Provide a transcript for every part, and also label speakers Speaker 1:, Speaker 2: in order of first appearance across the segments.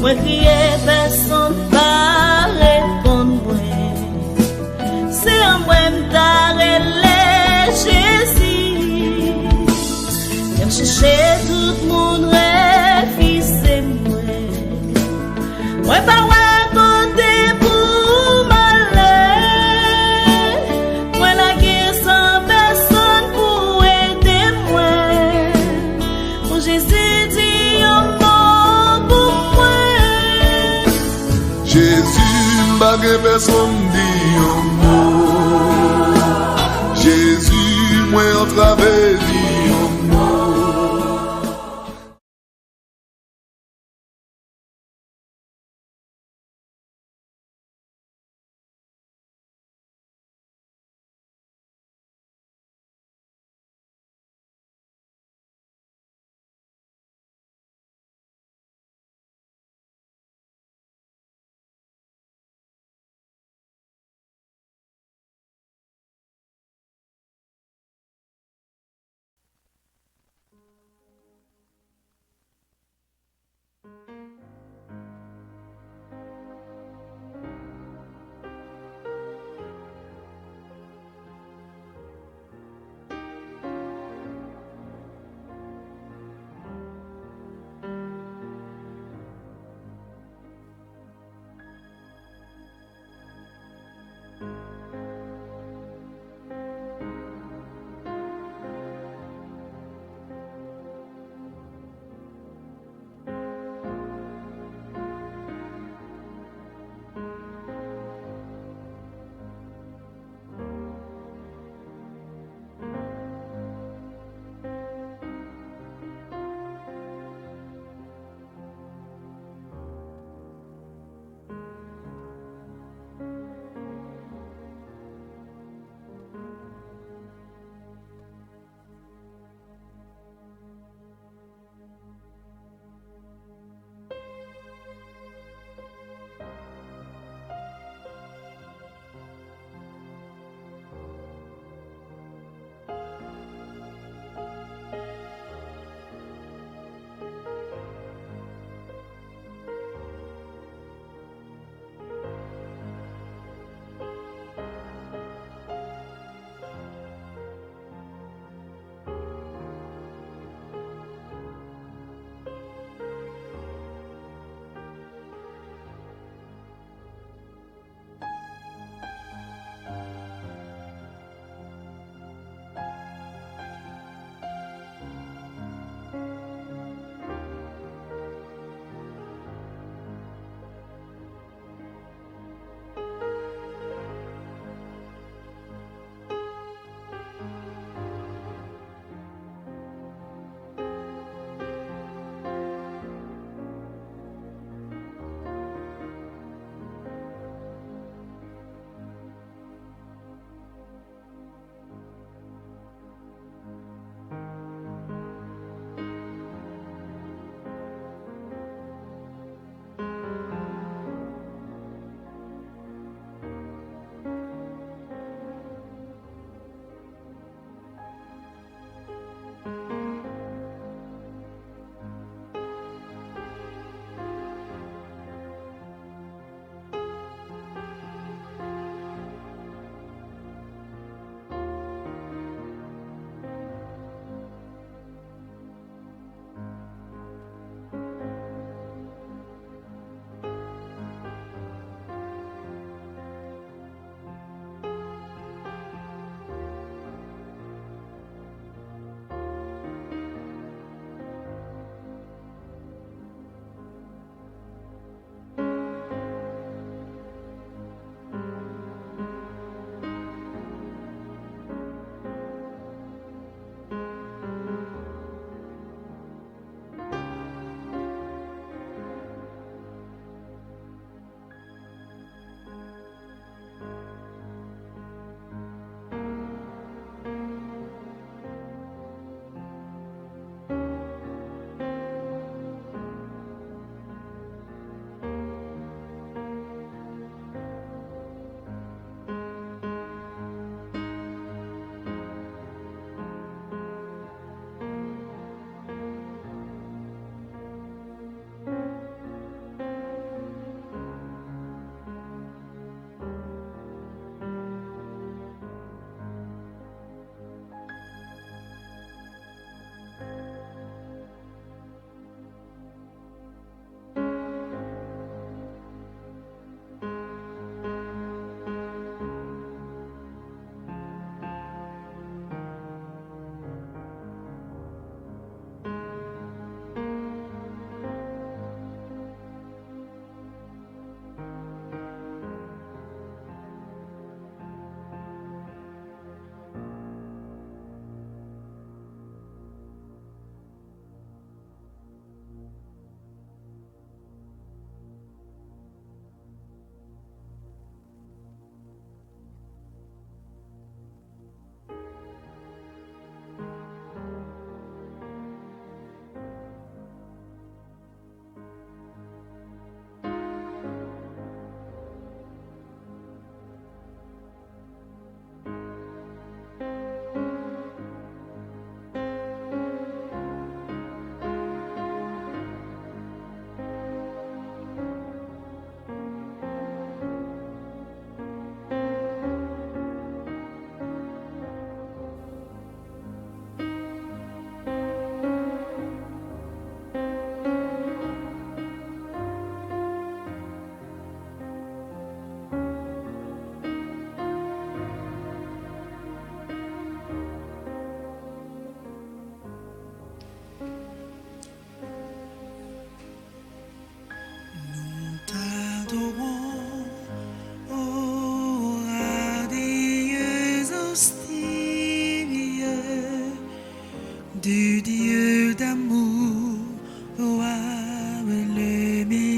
Speaker 1: Moi crier, personne pas répondre. C'est un moi m'tarrêter Jésus. Viens chercher tout le monde, refusez moi. Moi pas côté pour m'aller. Moi la guerre sans personne pour aider moi. Pour Jésus dit un mot pour moi.
Speaker 2: Jésus m'a personne dit un mot. Jésus moi en travers dit un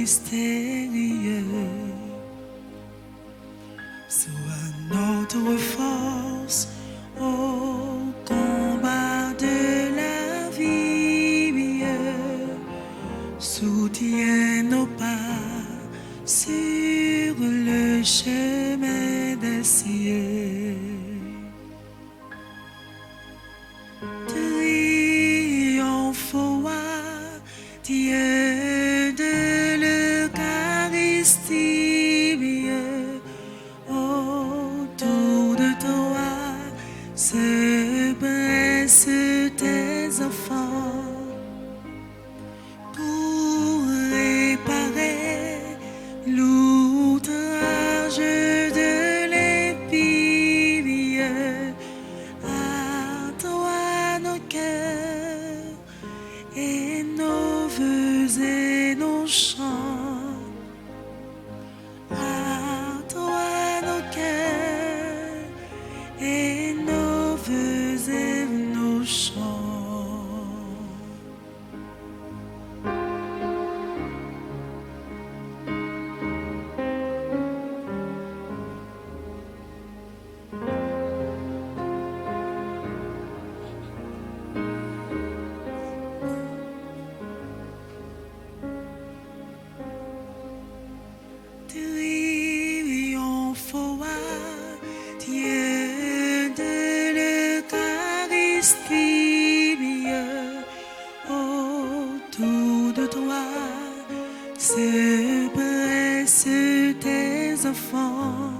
Speaker 3: mystérieux. Sois notre force au combat de la vie. Soutiens nos pas sur le chemin des cieux. Triomphe-toi, Dieu de l'Eucharistie, autour de toi se pressent tes enfants pour réparer l'outrage de l'épée. À toi nos cœurs et nos vœux et nos chants. À toi nos cœurs et nos vœux et nos chants. Triomphe-toi, Dieu de l'Eucharistie, autour de toi se pressent tes enfants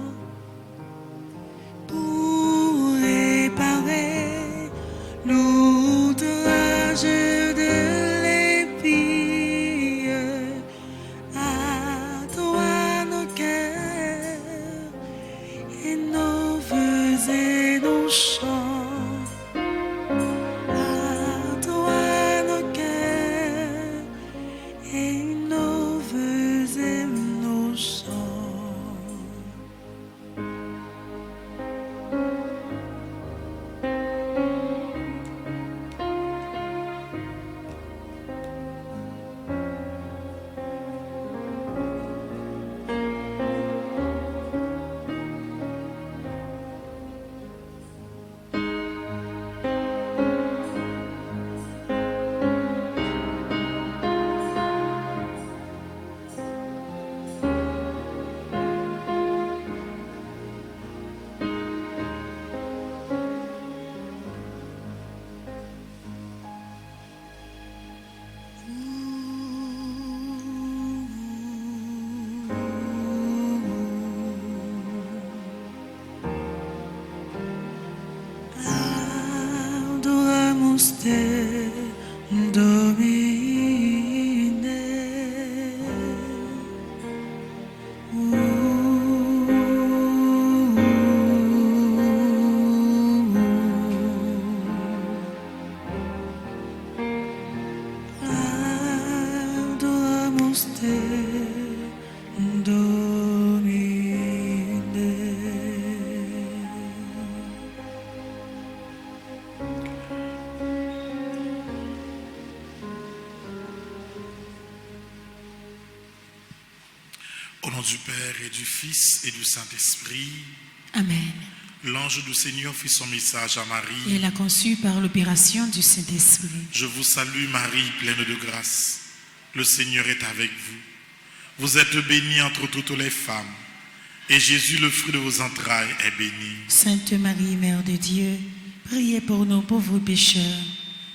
Speaker 3: pour réparer l'outrage de l'épée. À toi nos cœurs et nos vœux et nos chants. À toi nos cœurs et nos vœux et nos chants. Adoramus te, Domine. Adoramus te,
Speaker 4: Au nom du Père et du Fils et du Saint-Esprit,
Speaker 5: Amen.
Speaker 4: l'ange du Seigneur fit son message à Marie.
Speaker 5: Il a conçu par l'opération du Saint-Esprit.
Speaker 4: Je vous salue Marie, pleine de grâce. Le Seigneur est avec vous. Vous êtes bénie entre toutes les femmes, et Jésus, le fruit de vos entrailles, est béni.
Speaker 5: Sainte Marie, Mère de Dieu, priez pour nous pauvres pécheurs,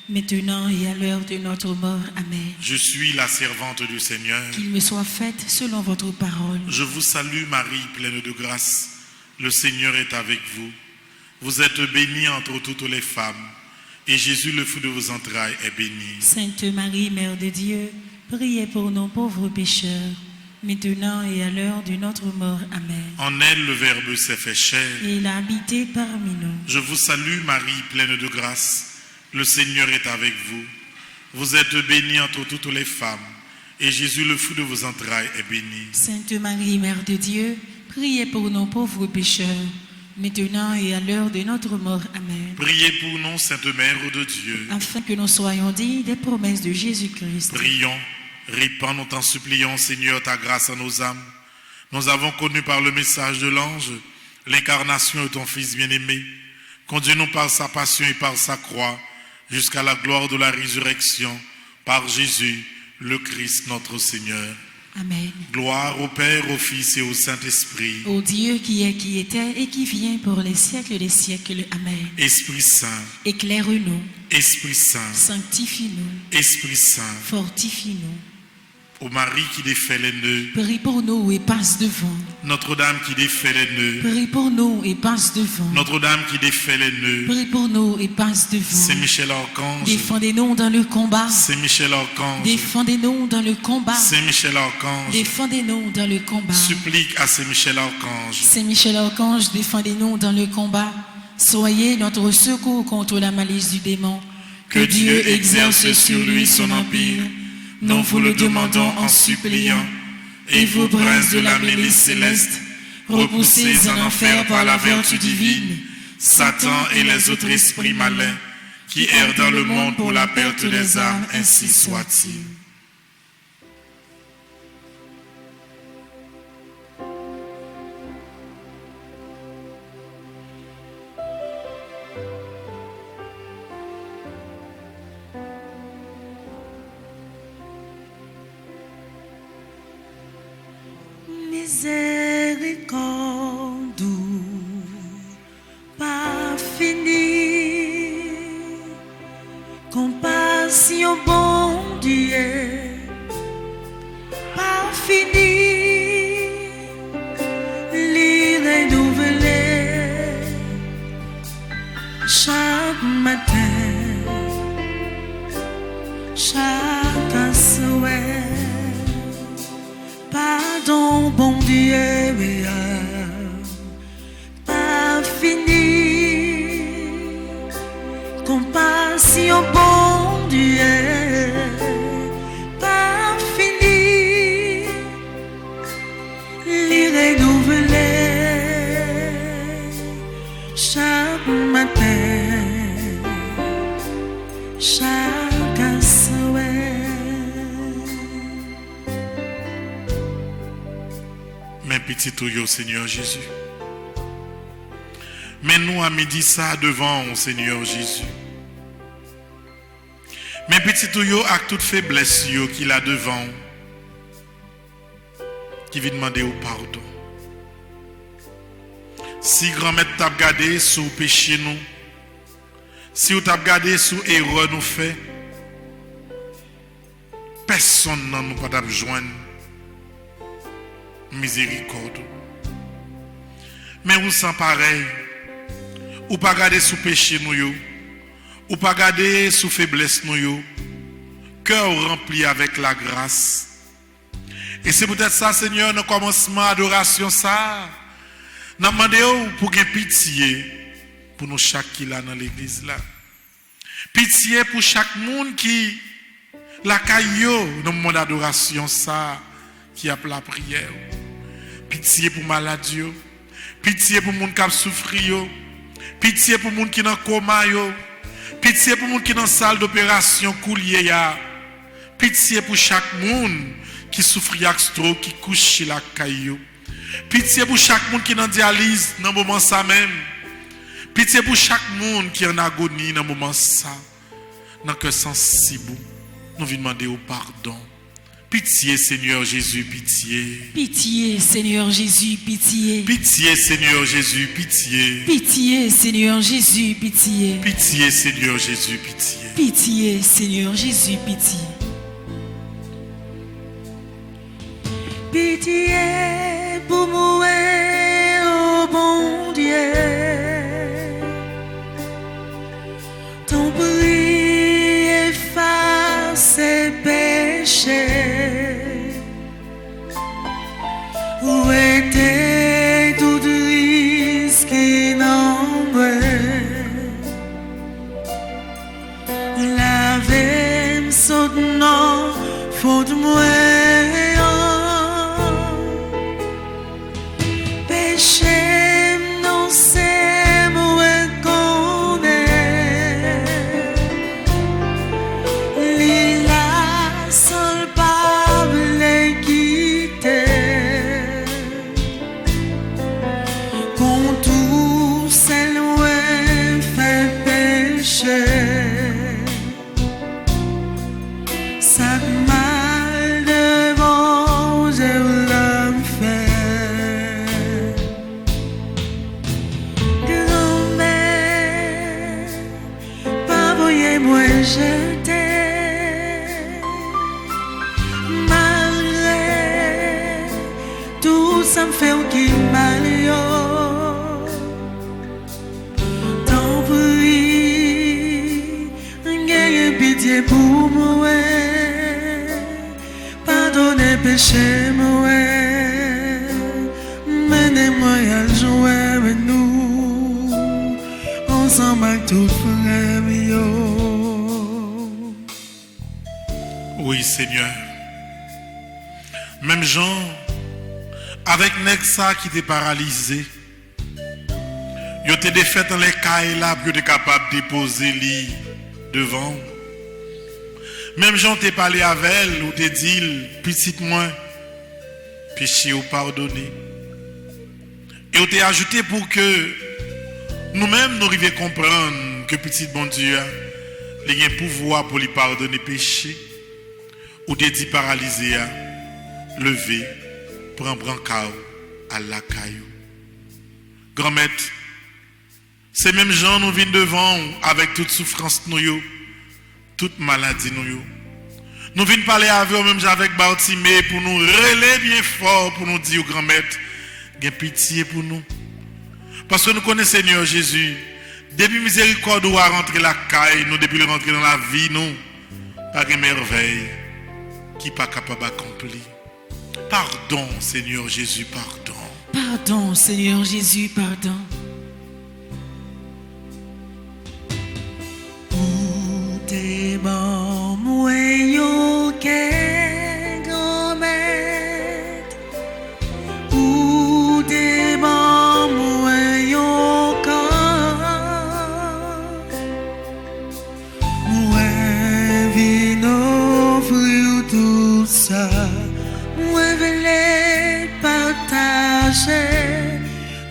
Speaker 5: maintenant et à l'heure de notre mort. Amen.
Speaker 4: Je suis la servante du Seigneur.
Speaker 5: Qu'il me soit fait selon votre parole.
Speaker 4: Je vous salue Marie, pleine de grâce. Le Seigneur est avec vous. Vous êtes bénie entre toutes les femmes, et Jésus, le fruit de vos entrailles, est béni.
Speaker 5: Sainte Marie, Mère de Dieu, priez pour nous pauvres pécheurs, maintenant et à l'heure de notre mort. Amen.
Speaker 4: En elle, le Verbe s'est fait chair.
Speaker 5: Et il a habité parmi nous.
Speaker 4: Je vous salue Marie, pleine de grâce. Le Seigneur est avec vous. Vous êtes bénie entre toutes les femmes, et Jésus, le fruit de vos entrailles, est béni.
Speaker 5: Sainte Marie, Mère de Dieu, priez pour nous pauvres pécheurs, maintenant et à l'heure de notre mort. Amen.
Speaker 4: Priez pour nous, Sainte Mère de Dieu.
Speaker 5: Afin que nous soyons dignes des promesses de Jésus-Christ.
Speaker 4: Prions. Répands, nous t'en supplions, Seigneur, ta grâce à nos âmes. Nous avons connu par le message de l'ange l'incarnation de ton Fils bien-aimé. Conduis-nous par sa passion et par sa croix jusqu'à la gloire de la résurrection par Jésus, le Christ, notre Seigneur.
Speaker 5: Amen.
Speaker 4: Gloire au Père, au Fils et au Saint-Esprit.
Speaker 5: Ô Dieu qui est, qui était et qui vient pour les siècles des siècles. Amen.
Speaker 4: Esprit Saint,
Speaker 5: Éclaire-nous,
Speaker 4: Esprit Saint,
Speaker 5: sanctifie-nous,
Speaker 4: Esprit Saint,
Speaker 5: fortifie-nous.
Speaker 4: ô Marie qui défait les nœuds,
Speaker 5: Prie pour nous et passe devant.
Speaker 4: Notre-Dame qui défait les nœuds,
Speaker 5: Prie pour nous et passe devant.
Speaker 4: Notre-Dame qui défait les nœuds,
Speaker 5: Prie pour nous et passe devant.
Speaker 4: Saint Michel Archange,
Speaker 5: Défendez-nous dans le combat.
Speaker 4: Saint Michel Archange,
Speaker 5: Défendez-nous dans le combat.
Speaker 4: Saint Michel Archange,
Speaker 5: Défendez-nous dans le combat.
Speaker 4: supplique à Saint Michel Archange,
Speaker 5: Saint Michel Archange, défendez-nous dans le combat. Soyez notre secours contre la malice du démon.
Speaker 4: que Dieu exerce sur lui son empire. Nous vous le demandons en suppliant. Et vous, princes de la milice céleste, repoussés en enfer par la vertu divine, Satan et les autres esprits malins qui errent dans le monde pour la perte des âmes, ainsi soit-il.
Speaker 3: Miséricorde, pas fini, compassion, bon Dieu, pas fini, l'île renouvelée chaque matin, chaque souhait. Pardon, bon Dieu, pas fini. Compassion, bon Dieu, pas fini. Les renouveler chaque matin, chaque souhait.
Speaker 4: Mes petits tuyaux, Seigneur Jésus. Mets-nous à midi ça devant, Seigneur Jésus. Mes petits tuyaux avec toute faiblesse qu'il a devant, qui vient demander au pardon. Si grand-mère t'a regardé sous péché nous, si vous t'a regardé sous erreur nous fait, personne n'en nous pas joindre. Miséricorde. Mais vous sent pareil. Ou pas garder sous péché nous yo. Ou pas garder sous faiblesse nous yo. Cœur rempli avec la grâce. Et c'est peut-être ça, Seigneur, dans le commencement d'adoration ça. Nous demandons pour gagner pitié pour nous chaque qui là dans l'église là. Pitié pour chaque monde qui la caillou dans le monde d'adoration ça qui a la prière. Pitié pour maladie, pitié pour les gens qui souffrent, pitié pour les gens qui sont en coma, pitié pour les gens qui sont dans la salle d'opération coulier, pitié pour chaque monde qui souffre de stroke, qui couche chez la caillou, pitié pour chaque monde qui est en dialyse dans le moment ça même, pitié pour chaque monde qui est en agonie dans le moment ça, dans que sensible, nous venons demander au pardon. Pitié, Seigneur Jésus, pitié.
Speaker 5: Pitié, Seigneur Jésus, pitié.
Speaker 4: Pitié, Seigneur Jésus, pitié.
Speaker 5: Pitié, Seigneur Jésus, pitié.
Speaker 4: Pitié, Seigneur Jésus, pitié.
Speaker 5: Pitié, Seigneur Jésus, pitié.
Speaker 3: Pitié pour moi, oh bon Dieu. Ton prix efface ses péchés. Où était tout risque et nombre? Lavez-moi saute non, faute moi. Péché non c'est moi qu'on est. Lila seul pas j'étais. Malgré tout ça me fait aucun mal, yo. Tant pis, gagne pitié pour moi. Pardonnez péché, moi. Menez-moi à jouer avec nous. Ensemble avec tout frère, yo.
Speaker 4: Oui, Seigneur. Même Jean, avec Nexa qui était paralysé, il était défait dans les cailles là, pour être capable de déposer lui devant. Même Jean t'es parlé avec elle, ou t'es dit, petite moi, péché ou pardonné. Et on t'a ajouté pour que nous-mêmes nous arrivions à comprendre que petit bon Dieu a un pouvoir pour lui pardonner péché. Ou t'es dit paralysé à lever, prendre brancard à la caillou. Grand maître, ces mêmes gens nous viennent devant avec toute souffrance nous, toute maladie nous. Nous venons parler avec eux, même avec Bartimée, pour nous relayer bien fort, pour nous dire, grand maître, qu'il y a pitié pour nous. Parce que nous connaissons Seigneur Jésus. Depuis miséricorde, nous rentrer la caille, nous depuis rentrer dans la vie, nous, par une merveille qui n'est pas capable d'accomplir. Pardon, Seigneur Jésus, pardon.
Speaker 5: Pardon, Seigneur Jésus, pardon.
Speaker 3: Où t'es bon, moi, yo, qu'est grand-mère. Où t'es bon, moi, yo, quand. Moi, vine offrir tout ça. Moi, voulais partager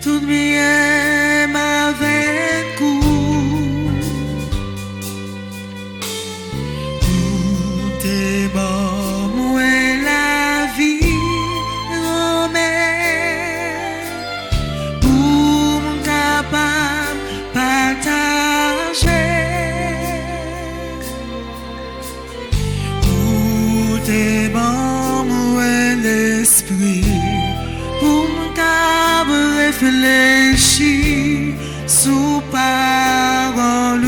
Speaker 3: tout bien avec vous. Tout est bon, moi la vie, grand-mère, pour mon capable partager. Tout est bon, moi l'esprit, pour mon capable réfléchir sous parole.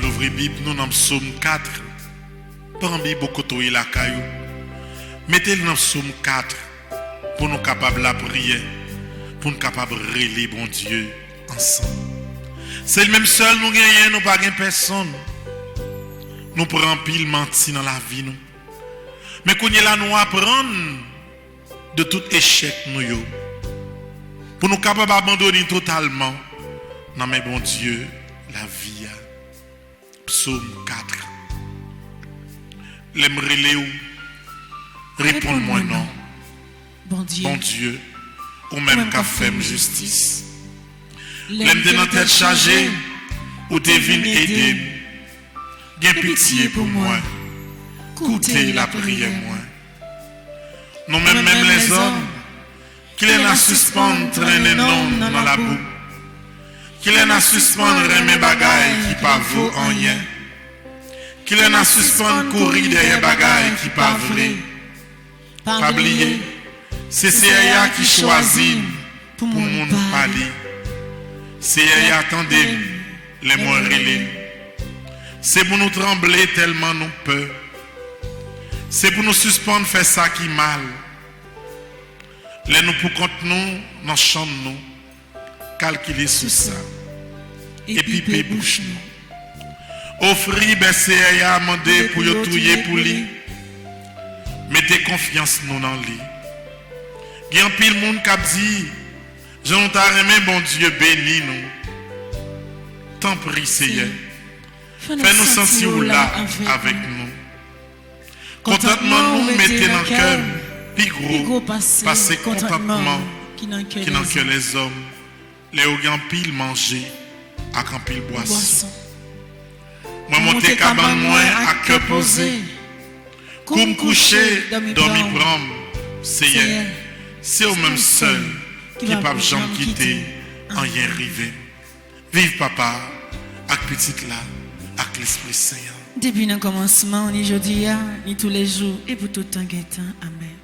Speaker 4: L'ouvrir Bible, nous dans Psaume 4. Parmi beaucoup de la caillou. Mettez-le dans Psaume 4 pour nous capables de prier, pour nous capables de relayer bon Dieu ensemble. C'est le même seul nous gagnons, nous pas gagnons personne. Nous prenons pile menti dans la vie nous. Mais qu'on est là nous apprendre de tout échec nous yo. Pour nous capables d'abandonner totalement dans mes bon Dieu la vie. Psaume 4. L'aimerais Léo. Réponds-moi non.
Speaker 5: Bon
Speaker 4: Dieu, ou même qu'a fait justice. L'aime de notre tête chargée, ou t'es venu aider. Bien pitié pour moi. Coûtez la prière moi. Non même les hommes, qui les n'a suspendre traîner non dans la boue. Qu'il en a suspendre mes bagailles qui pas vaut en rien. Qu'il en a suspendre courir derrière bagailles qui pas vrai. Pas oublier, c'est CIA qui choisit pour mon parler. CIA attendez les mots relais. C'est pour nous trembler tellement nous peur. C'est pour nous suspendre faire ça qui mal. Les nous pour compte nous dans chambre nous. Calculer sous ça. Et piper bouche nous. Offrir baisser à demander pour yo touyer pour lui. Mettez confiance nous dans lui. Il y a un pile monde qui dit Jean t'a aimé, bon Dieu, bénis nous. T'en prie, Seigneur. Fais-nous sentir là avec nous. Contentement nous mettez dans le cœur, puis gros, passer contentement qui n'en que les hommes, les gens pile manger, à quand pile boisson. Moi monter cabane moi à cœur posé, comme coucher, dormir prendre, Seigneur, c'est au même seul qui pas jamais quitter, en rien rivé. Vive papa, avec petite là, avec l'Esprit Saint.
Speaker 5: Depuis le commencement, ni aujourd'hui, ni tous les jours, et pour tout le temps. Amen.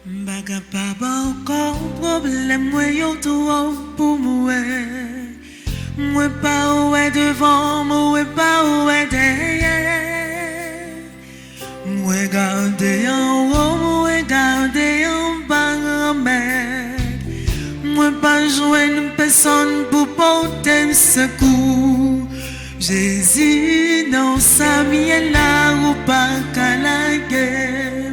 Speaker 5: Baga papa encore problème, moi yo tout pour moi. Moi pas où est devant, moi pas où est derrière. Moi garder en haut, moi garder en bas, moi pas jouer une personne pour porter secours. Jésus dans sa mienne là ou pas qu'à la guerre.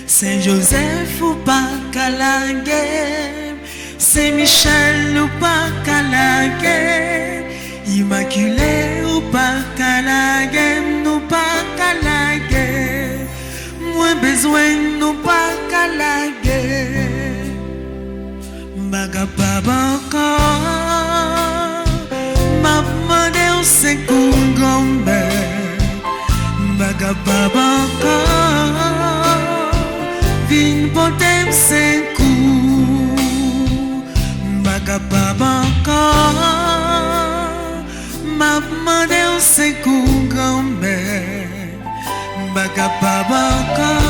Speaker 5: Saint Joseph ou pas qu'à la guerre. Saint Michel ou pas qu'à la guerre. Immaculé ou pas qu'à la guerre. Nous pas qu'à la guerre. Moins besoin nous pas qu'à la guerre. Baga baba encore. Ma demandé au secours grand-mère. Baga baba encore. Vin potem secours. Baga baba encore. Ma demandé au secours grand-mère. Baga baba encore.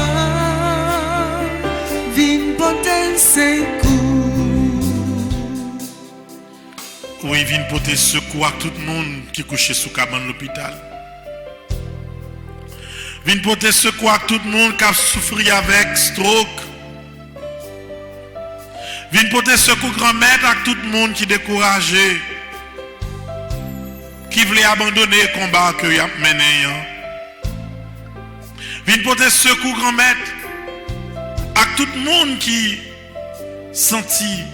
Speaker 5: Vin potem secours.
Speaker 4: Oui, vient porter secours à tout le monde qui est couché sous cabane de l'hôpital. Vient porter secours à tout le monde qui a souffert avec stroke. Vient porter secours grand-mère à tout le monde qui est découragé, qui voulait abandonner le combat que y a mené. Vient porter secours grand-mère à tout le monde qui sentit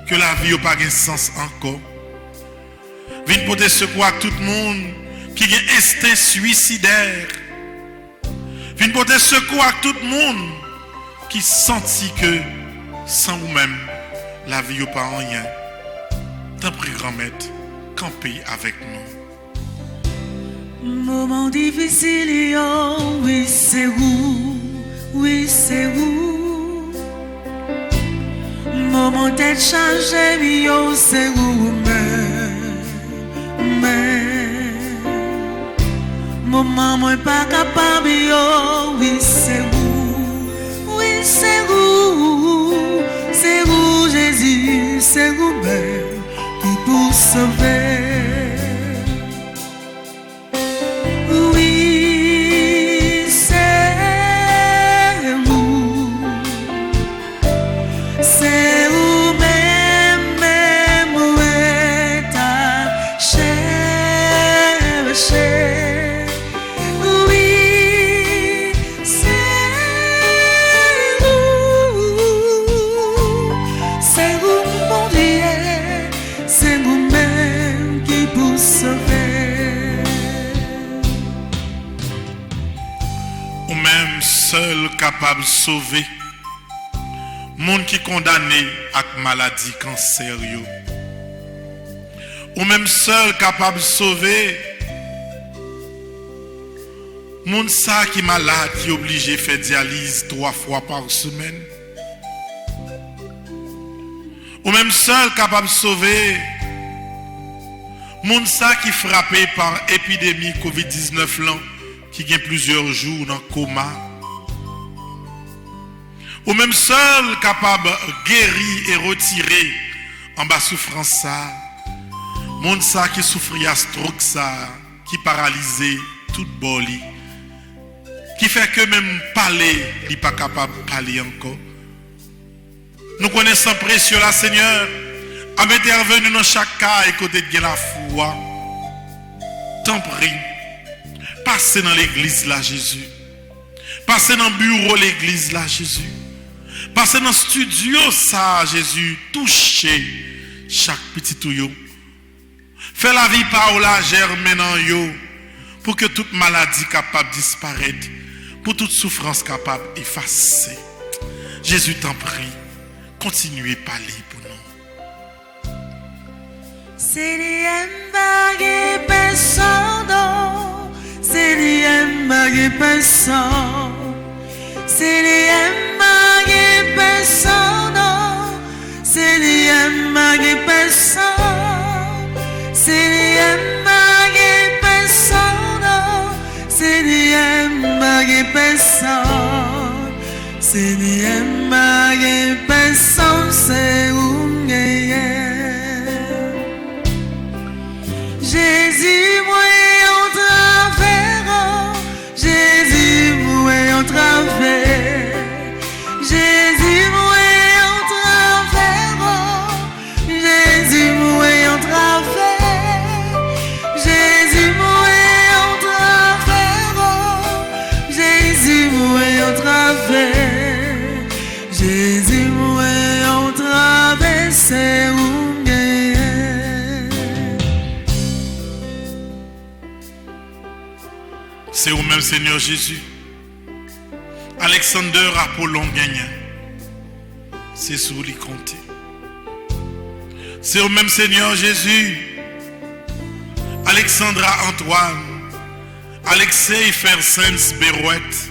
Speaker 4: que la vie n'a pas de sens encore. Vient porter secours à tout le monde qui a un instinct suicidaire. Vient porter secours à tout le monde qui sentit que sans vous-même, la vie n'a pas rien. T'en prie, grand-mère, campez avec nous.
Speaker 5: Moment difficile, oh, oui, c'est où, oui, c'est où. Moment d'être changé, oh, c'est où, maman, moi pas capable, oh, oui, c'est où, Jésus, c'est où même qui pour sauver. Oui, c'est où même où est ta chercher. Oui, c'est où mon Dieu, c'est vous même qui pour sauver.
Speaker 4: Ou même seul capable de sauver. Monde qui condamné avec maladie, cancer, yo. Ou même seul capable de sauver. Monde ça qui malade, qui est obligé de faire dialyse 3 fois par semaine. Ou même seul capable de sauver. Monde ça qui frappé par épidémie COVID-19 là, qui gagne plusieurs jours dans le coma. Ou même seul capable de guérir et retirer en bas souffrance ça. Monde ça qui souffrit à stroke ça, qui paralysé toute boli. Qui fait que même parler, il n'est pas capable de parler encore. Nous connaissons précieux là, Seigneur, à intervenir dans chaque cas et côté de la foi. T'en prie, passez dans l'église là, Jésus. Passez dans le bureau l'église là, Jésus. Passez dans le studio, ça, Jésus, touchez chaque petit tuyau. Fais la vie par la germer dans yo, pour que toute maladie capable de disparaître, pour toute souffrance capable d'effacer. Jésus t'en prie, continuez à parler pour nous.
Speaker 1: C'est l'embagé personne, c'est l'embagé personne, c'est l'embagé personne, c'est l'embagé personne, c'est l'embagé personne, c'est l'embagé personne, c'est l'embagé personne, c'est où Jésus, moi en travers, Jésus, moi en travers, Jésus, moi en travers, Jésus, moi en travers, Jésus, moi en travers, Jésus, moi en travers, Jésus, moi en travers, c'est où
Speaker 4: c'est au même Seigneur Jésus. Alexander Apollon gagnant. C'est sous lui compter. C'est au même Seigneur Jésus. Alexandra Antoine. Alexei Fersens Berouette.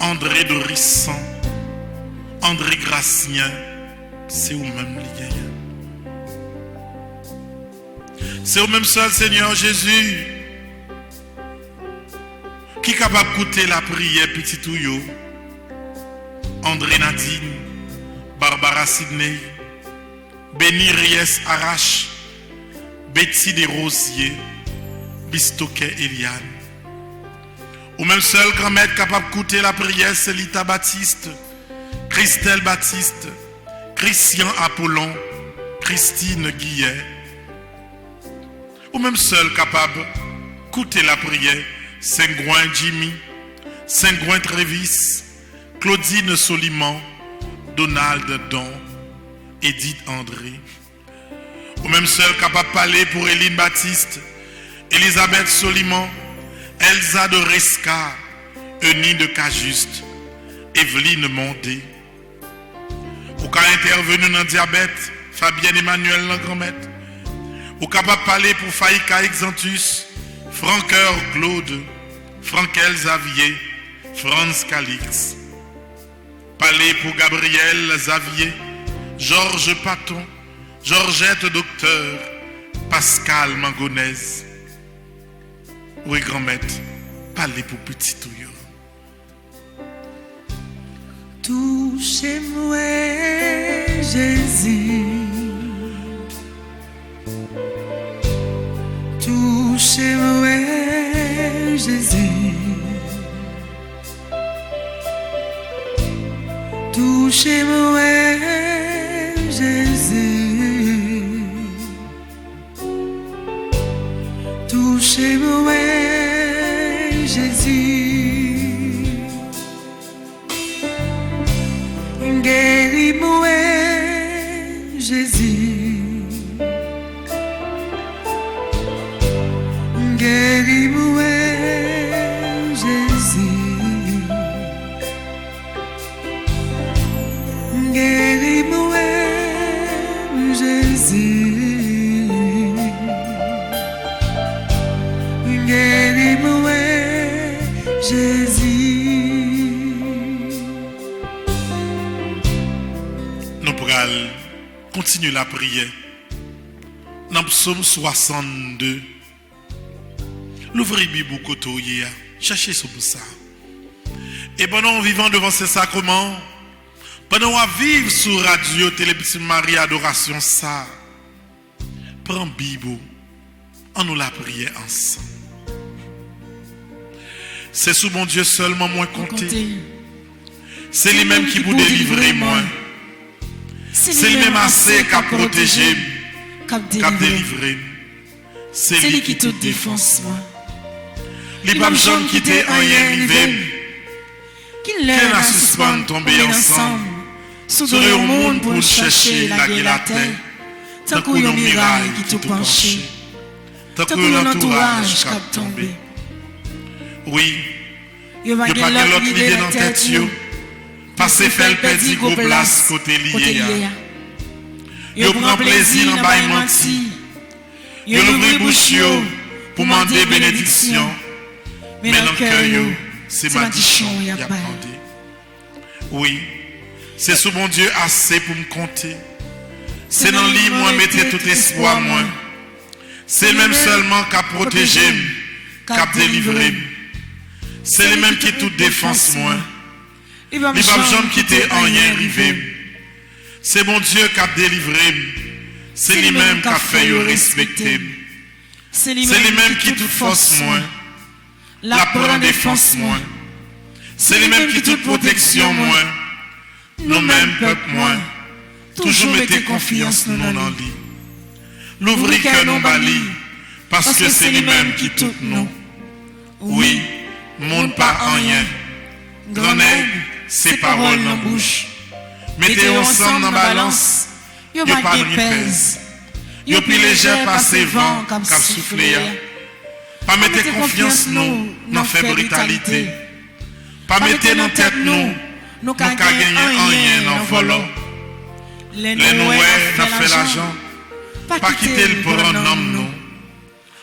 Speaker 4: André de Risson. André Gracien. C'est au même gagnant. C'est au même seul Seigneur Jésus qui est capable d'écouter la prière petit touyo. André Nadine, Barbara Sidney, Béni Ries Arrache, Betty Desrosiers, Bistoquet Eliane. Ou même seul grand-mère capable d'écouter la prière, c'est Lita Baptiste, Christelle Baptiste, Christian Apollon, Christine Guillet. Ou même seul capable d'écouter la prière, Saint-Gouin Jimmy, Saint-Gouin Trévis, Claudine Soliman, Donald Don, Edith André. Ou même seul capable de parler pour Éline Baptiste, Elisabeth Soliman, Elsa de Resca, Euni de Cajuste, Evelyne Mondé. Ou quand intervenu dans le diabète, Fabienne Emmanuel Langrandmette. Ou capable de parler pour Faïka Exantus, Francoeur Claude, Frankel Xavier, Franz Calix. Parler pour Gabriel Xavier, Georges Paton, Georgette Docteur, Pascal Mangonèse. Oui, grand-maître, parlez pour petit touillon.
Speaker 1: Touchez-moi, Jésus. Touchez-moi, Jésus. Touchez-moi, Jésus. Touchez-moi, Jésus. Guéris-moi, Jésus. Guéris-moi, Jésus. Guéris-moi, Jésus. Guéris-moi, Jésus.
Speaker 4: Nous pourrons continuer la prière. Dans le psaume 62. L'ouvrez Bible côté, cherchez ce pour ça. Et pendant vivant devant ces sacrements, pendant qu'on vivre sur radio, télévision Marie, adoration ça, prends Bible, en nous la prière ensemble. C'est sous mon Dieu seulement moi compter. C'est lui-même qui vous délivrer moi. C'est lui-même assez qu'à protéger, qu'à délivrer. C'est lui qui te défense moi. Les femmes jeunes qui étaient en rien arrivé.
Speaker 5: Qu'il leur
Speaker 4: a
Speaker 5: a
Speaker 4: suspend tomber ensemble.
Speaker 5: Sous
Speaker 4: Sur
Speaker 5: le
Speaker 4: le
Speaker 5: monde
Speaker 4: monde
Speaker 5: pour
Speaker 4: pour
Speaker 5: chercher la guerre la terre. Tant qu'on y a miraille qui tout penché.
Speaker 4: Tant
Speaker 5: Tant
Speaker 4: qu'on
Speaker 5: qu'on
Speaker 4: y a
Speaker 5: y a entourage
Speaker 4: entourage
Speaker 5: qui
Speaker 4: qui
Speaker 5: a tombé.
Speaker 4: Oui,
Speaker 5: Yo va
Speaker 4: il n'y a
Speaker 5: gen
Speaker 4: pas que
Speaker 5: l'autre
Speaker 4: l'autre
Speaker 5: idée
Speaker 4: idée
Speaker 5: dans
Speaker 4: dans
Speaker 5: tête
Speaker 4: tête.
Speaker 5: yo.
Speaker 4: Passer fait le petit gros place côté lié.
Speaker 5: Yo
Speaker 4: Yo prend plaisir dans bail menti. Yo l'ouvre bouche yo pour demander bénédiction. Mais dans le cœur yo, c'est malédiction y a demandé. Oui, c'est sous mon Dieu assez pour me compter. C'est dans lui moi mettez tout espoir moi. C'est même seulement qu'à protéger, qu'à délivrer. C'est les mêmes qui toute défense moi. Il va jamais quitter en rien rivé. C'est mon Dieu qui a délivré. C'est lui-même qui a fait respecter. C'est lui-même qui toute force moi. La prend défense moi. C'est lui-même qui toute protection moi. Nous-mêmes peuple moi. Toujours mettez confiance nous dans lui. L'ouvrir que nous bali. Parce que c'est lui-même qui tout nous. Oui, monde pas en rien. Grand aigle, ses paroles dans bouche. Mettez ensemble dans balance. Yo pas de pèse. Yo plus léger par ses vents comme souffler. Pas mettez confiance nous dans fébrilité. Pas mettez dans tête nous qu'à gagner en rien dans volant. Les nouets n'a fait l'argent. Pas quitter le prendre nous.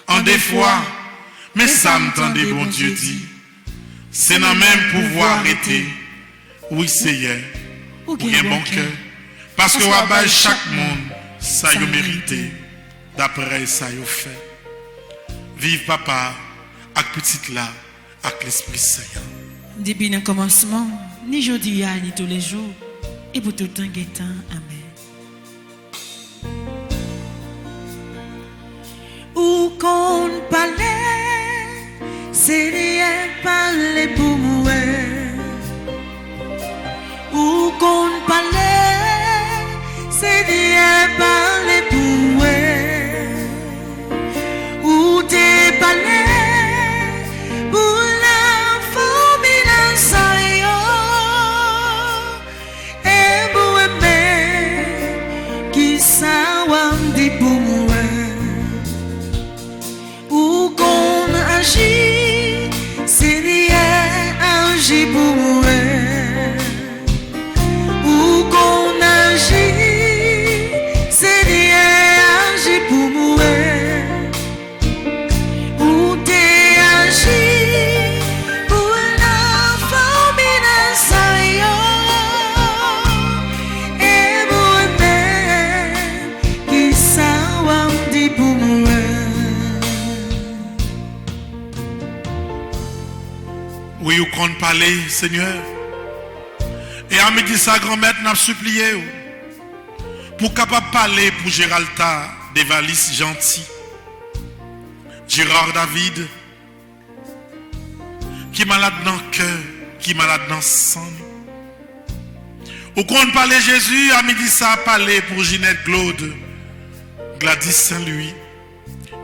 Speaker 4: En des fois, mais ça m'entendait bon Dieu dit. C'est dans même pouvoir arrêter. Oui, c'est hier. Ou bien bon cœur. Parce que wabaye chaque monde, ça y a mérité. D'après ça y a fait. Vive papa, avec petite là, avec l'Esprit Saint.
Speaker 5: Depuis le commencement, ni aujourd'hui, ni tous les jours, et pour tout le temps et temps. Amen. Où qu'on parlait, c'est rien parler pour moi. Où qu'on parlait, c'est rien parler pour moi. Où t'es parlé pour la famille et pour aimer qui ça dit pour moi. Où qu'on agit, c'est rien agit pour moi. Où qu'on agit, c'est rien agit pour moi. Où t'es agi pour la famille et pour aimer qui ça dit pour moi.
Speaker 4: Oui, ou qu'on parler, Seigneur. Et à midi, sa grand-mère n'a supplié pour capable parler pour Géralda des valises gentilles. Gérard David, qui est malade dans le cœur, qui est malade dans le sang. Ou qu'on parler Jésus, à midi, ça a parlé pour Ginette Claude, Gladys Saint-Louis,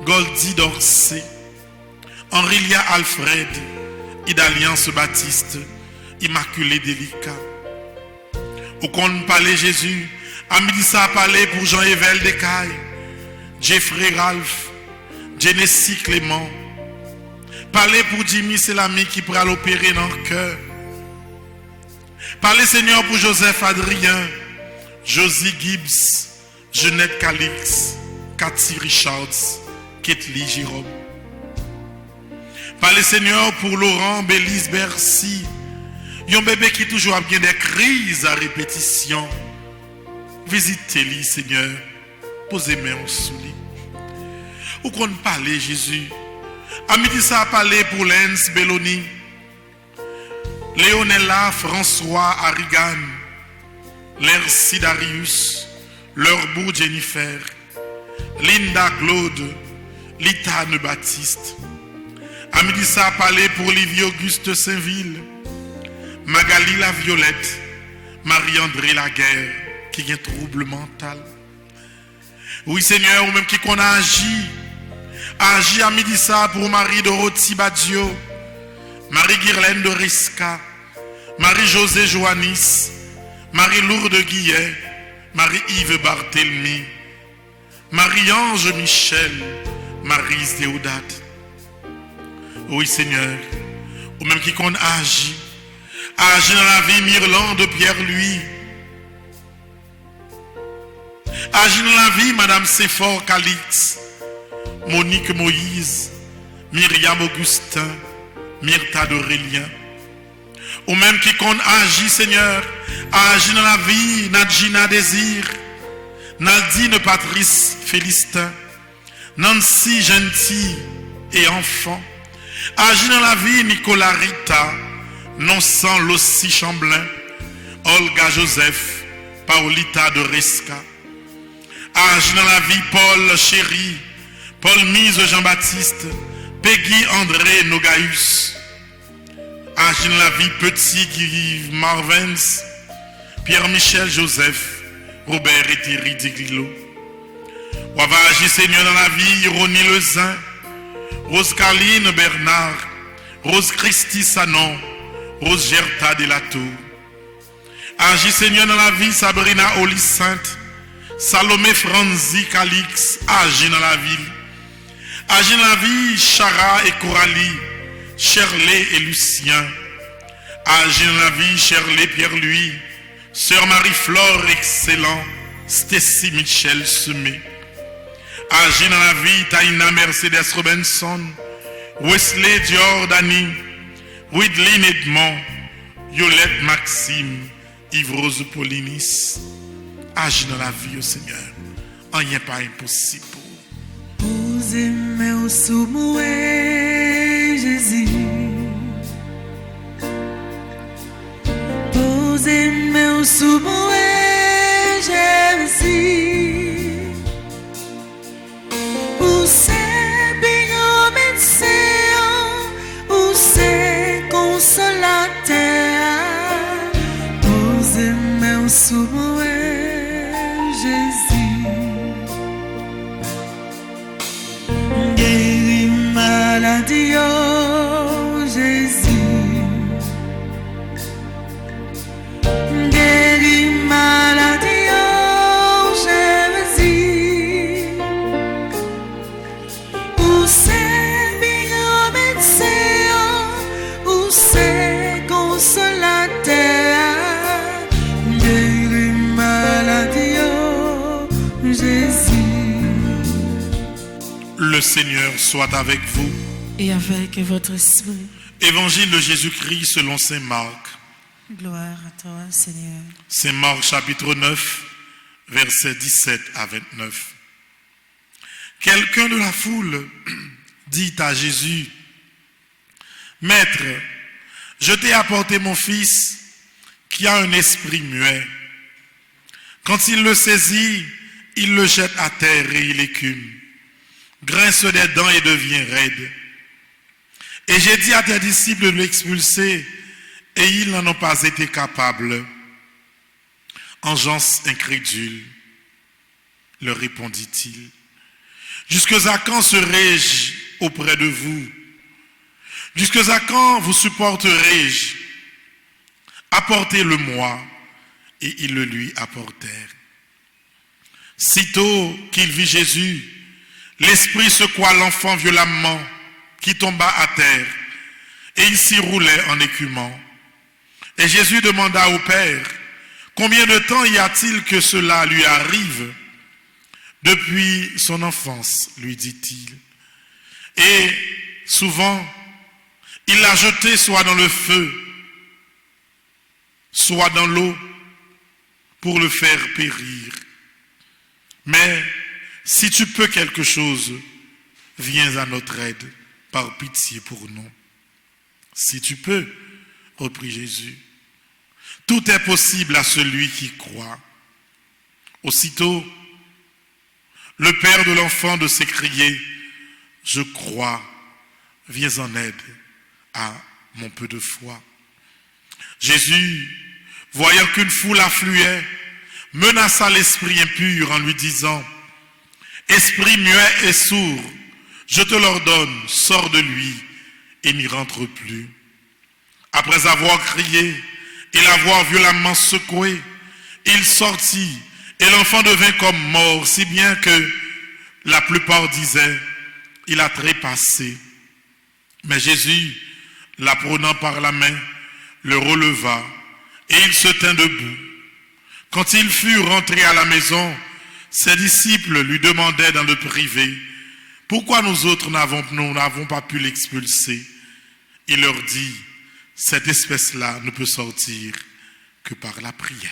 Speaker 4: Goldie Dorsey, Henrilia Alfred, Idaliance Baptiste, Immaculée Délicat. Ou qu'on parlait Jésus, à midi ça a parlé pour Jean-Evel Descailles, Jeffrey Ralph, Genessie Clément. Parlez pour Jimmy, c'est l'ami qui pourra l'opérer dans le cœur. Parlez Seigneur pour Joseph Adrien, Josie Gibbs, Jeanette Calix, Cathy Richards, Ketli Jérôme. Parlez Seigneur pour Laurent Bélise Bercy, un bébé qui toujours a bien des crises à répétition. Visitez-lui Seigneur, posez main sous lui. Ou qu'on parle Jésus. À midi ça a parlé pour Lens Belloni, Léonella François Harrigan, Lercy Darius, Leurbourg Jennifer, Linda Claude, Litane Baptiste. À midi ça a parlé pour Olivier Auguste Saint-Ville, Magali la Violette, Marie-André Laguerre, qui a un trouble mental. Oui Seigneur, ou même qui qu'on a agi à midi ça pour Marie Dorothy Badio, Marie-Guirlaine de Risca, Marie-Josée Joannis, Marie-Lourdes Guillet, Marie-Yves Barthélemy, Marie-Ange Michel, Marie Théodate. Oui Seigneur, ou même qui qu'on agit dans la vie Myrlande Pierre-Louis, agit dans la vie Madame Séphore Calix, Monique Moïse, Myriam Augustin, Myrta d'Aurélien. Ou même qui qu'on agit Seigneur, agit dans la vie Nadjina Désir, Nadine Patrice Félistin, Nancy Gentil et enfant. Agit dans la vie Nicolas Rita, Nonsan Lossi Chamblin, Olga Joseph, Paolita de Resca. Agit dans la vie Paul Chéri, Paul Mise Jean-Baptiste, Peggy André Nogaïus. Agit dans la vie Petit Guy Marvens, Pierre-Michel Joseph, Robert et Thierry Diglilo. Ou va agir Seigneur dans la vie Ronnie Lezin, Rose Carline Bernard, Rose Christy Sanon, Rose Gerta de la Tour. Agis Seigneur dans la vie Sabrina Oli Sainte, Salomé Franzi Calix, agis dans la ville. Agis dans la vie Chara et Coralie, Shirley et Lucien. Agis dans la vie Shirley Pierre-Louis, Sœur Marie-Flore Excellent, Stacy Michel Semé. Agis dans la vie Taina Mercedes Robinson, Wesley Giordani, Widlin Edmond, Yolette Maxime, Yves-Rose Paulinis. Agis dans la vie au Seigneur. Rien n'est pas impossible.
Speaker 5: Vous aimez au soumoué Jésus. Vous aimez au soumoué Jésus. Où c'est bien médecin, où c'est consolateur. Vous aimez au soumoué Jésus. Guéris maladie, oh Jésus. Guéris maladie, oh Jésus. Où c'est bien médecin, où c'est consolateur. Guéris maladie, oh Jésus.
Speaker 4: Le Seigneur soit avec vous.
Speaker 5: Et avec votre esprit.
Speaker 4: Évangile de Jésus-Christ selon saint Marc.
Speaker 5: Gloire à toi, Seigneur.
Speaker 4: Saint Marc chapitre 9, versets 17 à 29. Quelqu'un de la foule dit à Jésus, Maître, je t'ai apporté mon fils qui a un esprit muet. Quand il le saisit, il le jette à terre et il écume, grince des dents et devient raide. Et j'ai dit à tes disciples de l'expulser, et ils n'en ont pas été capables. Engeance incrédule, leur répondit-il. Jusqu'à quand serai-je auprès de vous? Jusqu'à quand vous supporterai-je? Apportez-le-moi. Et ils le lui apportèrent. Sitôt qu'il vit Jésus, l'esprit secoua l'enfant violemment, qui tomba à terre, et il s'y roulait en écumant. Et Jésus demanda au Père, combien de temps y a-t-il que cela lui arrive? Depuis son enfance, lui dit-il. Et souvent, il l'a jeté soit dans le feu, soit dans l'eau, pour le faire périr. Mais si tu peux quelque chose, viens à notre aide, par pitié pour nous. Si tu peux, reprit Jésus. Tout est possible à celui qui croit. Aussitôt, le père de l'enfant de s'écrier, je crois, viens en aide à mon peu de foi. Jésus, voyant qu'une foule affluait, menaça l'esprit impur en lui disant, esprit muet et sourd, je te l'ordonne, sors de lui et n'y rentre plus. Après avoir crié, et la voix violemment secouée, il sortit et l'enfant devint comme mort, si bien que la plupart disaient, il a trépassé. Mais Jésus, la prenant par la main, le releva et il se tint debout. Quand il fut rentré à la maison, ses disciples lui demandaient dans le privé, pourquoi nous autres n'avons pas pu l'expulser? Il leur dit, cette espèce-là ne peut sortir que par la prière.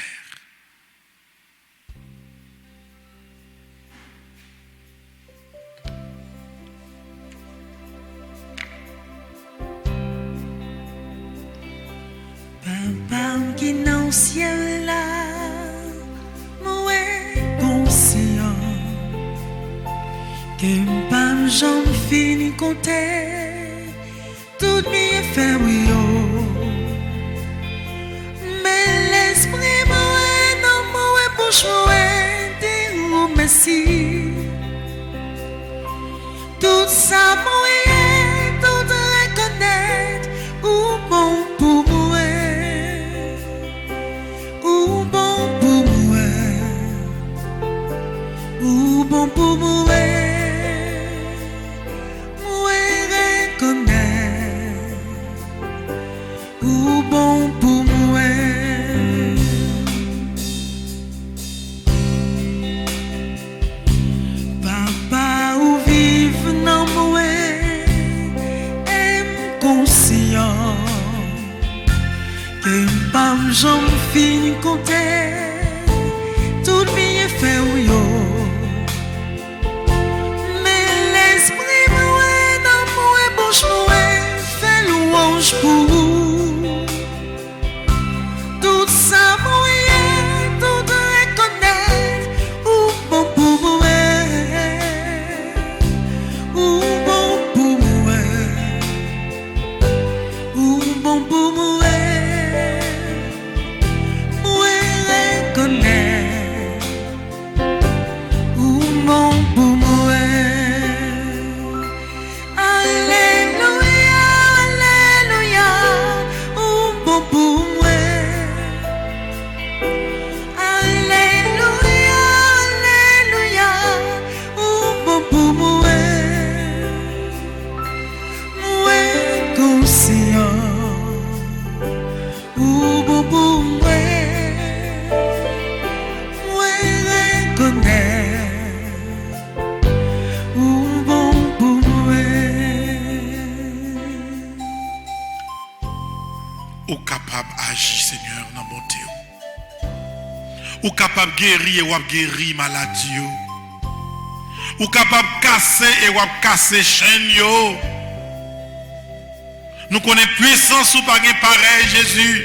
Speaker 5: Papa qui est dans le ciel là, moi conscient que pas j'en finis compter tout mes faits mais l'esprit moi dans moi bouche moi dire merci tout ça moi tout reconnaître ou bon pour moi. Bon pour moi reconnaître, ou bon pour moi. Papa ou vive dans moi, est conscient que pas j'en finis compter tout bien fait ou yo. Fais louange pour tout ça moyen, tout reconnaître ou bon pour moi, ou bon pour moi, ou bon pour moi, reconnaître ou bon pour moi.
Speaker 4: Ou capable d'agir, Seigneur, dans la bonté. Ou capable de guérir et guérir maladie. Ou capable de casser et casser chaîne. Nous connaissons puissance ou pas pareil, Jésus.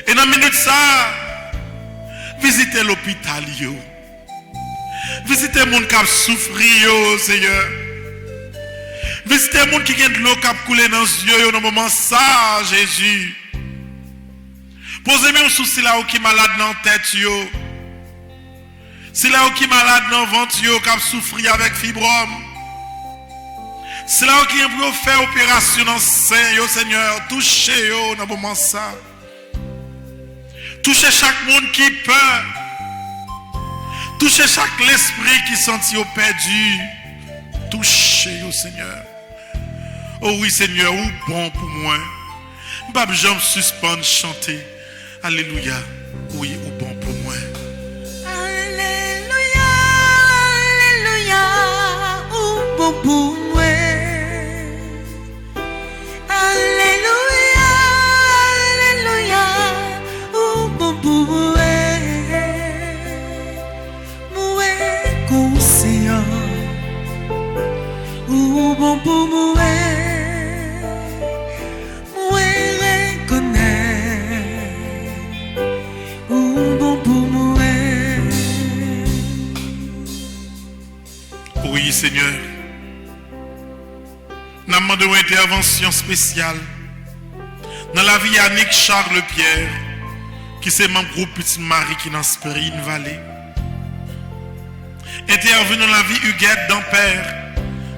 Speaker 4: Et dans la minute ça, visitez l'hôpital. Visitez les gens qui souffrent, Seigneur. Visitez les gens qui ont de l'eau qui coule dans les yeux dans le moment ça, Jésus. Posez-moi un souci là qui est malade dans la tête. C'est là qui est malade dans le ventre, qui a souffert avec fibrome. C'est là qui a fait opération dans le sein, Seigneur. Touchez dans le moment ça. Touchez chaque monde qui peur. Touchez chaque l'esprit qui sentit perdu. Touchez, Seigneur. Oh oui, Seigneur, ou bon pour moi. Bab Jean suspend chanter. Alléluia. Oui, ou bon pour moi.
Speaker 5: Alléluia, Alléluia, ou bon pour moi. Alléluia, Alléluia, ou bon pour moi. Moi conscient, ou bon pour moi.
Speaker 4: Oui, Seigneur. Nous demandons une intervention spéciale dans la vie d'Yannick Charles Pierre, qui est membre du groupe Petite Marie qui est dans Spérine Vallée. Intervenir dans la vie Huguette d'Ampère,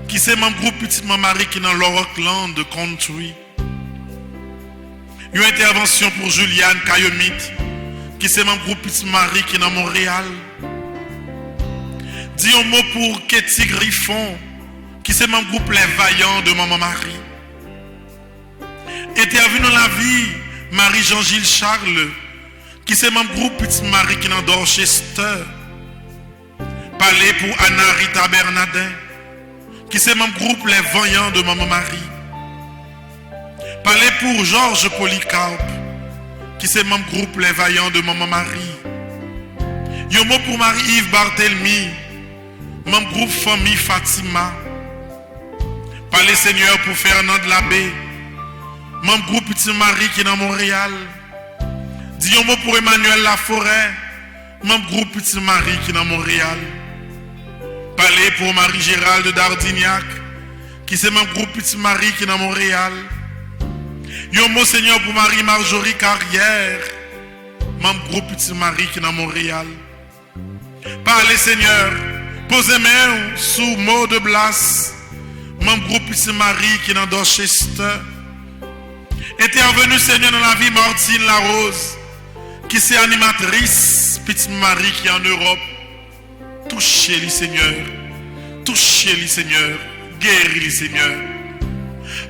Speaker 4: qui est membre du groupe Petite Marie qui est dans l'Orockland Country. Une intervention pour Juliane Kayomite, qui c'est mon groupe Petit Marie qui est dans Montréal. Dis un mot pour Ketty Griffon, qui c'est mon groupe Les Vaillants de Maman Marie. Intervenu dans la vie, Marie-Jean-Gilles Charles, qui c'est mon groupe Petit Marie qui est dans Dorchester. Parler pour Anna Rita Bernardin, qui c'est mon groupe Les Vaillants de Maman Marie. Parler pour Georges Polycarpe, qui c'est mon groupe Les Vaillants de Maman Marie. Un mot pour Marie-Yves Barthélemy, mon groupe Famille Fatima. Parler Seigneur pour Fernand Labbé, mon groupe Petit Marie qui est dans Montréal. Dis un mot pour Emmanuel Laforêt, mon groupe Petit Marie qui est dans Montréal. Parler pour Marie-Gérald Dardignac, qui c'est mon groupe Petit Marie qui est dans Montréal. Un mot Seigneur pour Marie-Marjorie Carrière, mon groupe Petit Marie qui est dans Montréal. Parlez Seigneur, posez main sous mot de Blas, mon groupe Petit Marie qui est dans Dorchester. Intervenu Seigneur dans la vie Martine Larose, qui c'est animatrice Petit Marie qui est en Europe. Touchez-les Seigneur, touchez-les Seigneur, guéris-les Seigneur.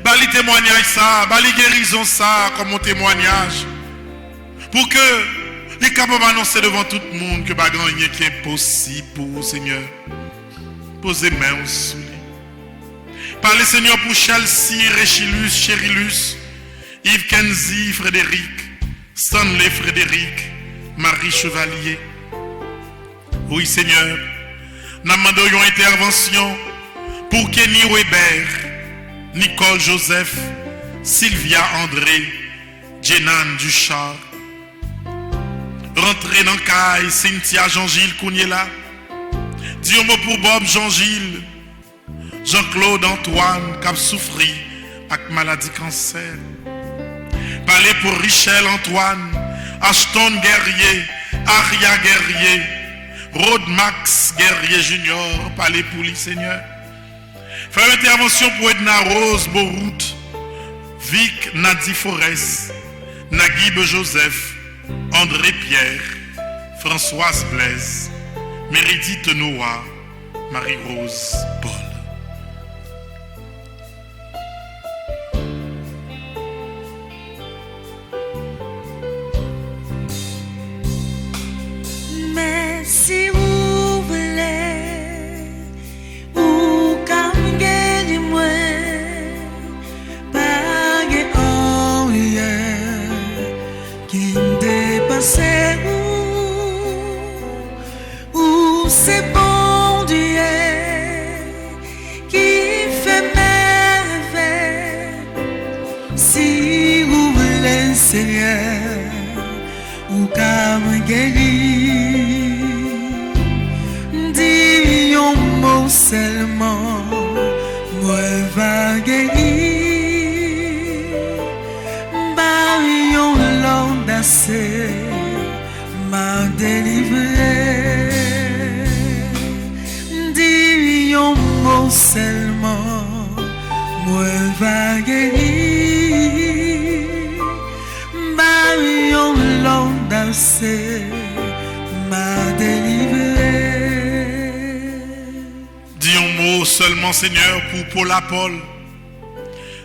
Speaker 4: Bali témoignage ça, bali guérison ça comme un témoignage. Pour que les capables annoncer devant tout le monde que pas grand rien qui est impossible pour vous Seigneur. Posez main sous lui. Parlez Seigneur pour Chelsea, Réchilus, Chérilus, Yves Kenzie, Frédéric, Stanley Frédéric, Marie Chevalier. Oui Seigneur, nous demandons une intervention pour Kenny Weber, Nicole Joseph, Sylvia André, Jenan Duchard. Rentrez dans le caille, Cynthia Jean-Gilles Kouniela. Dis un mot pour Bob Jean-Gilles, Jean-Claude Antoine, qui a souffri avec maladie cancer. Parlez pour Richel Antoine, Ashton Guerrier, Aria Guerrier, Rod Max Guerrier Junior. Parlez pour lui Seigneur. Faire intervention pour Edna Rose Borout, Vic Nadi Forest, Naguib Joseph, André Pierre, Françoise Blaise, Méridith Noah, Marie-Rose Paul.
Speaker 1: Mais si vous voulez, ou comme guéris-moi,
Speaker 3: Pas de rien qui me dépasse ou c'est bon Dieu qui fait merveille. Si vous voulez Seigneur ou qu'à me guérir, dis un mot seulement, moi va guérir. Barion l'audace m'a délivré. Dis un mot seulement, moi va guérir. Barion l'audace m'a délivré.
Speaker 4: Dis un mot seulement Seigneur pour Paul Apol.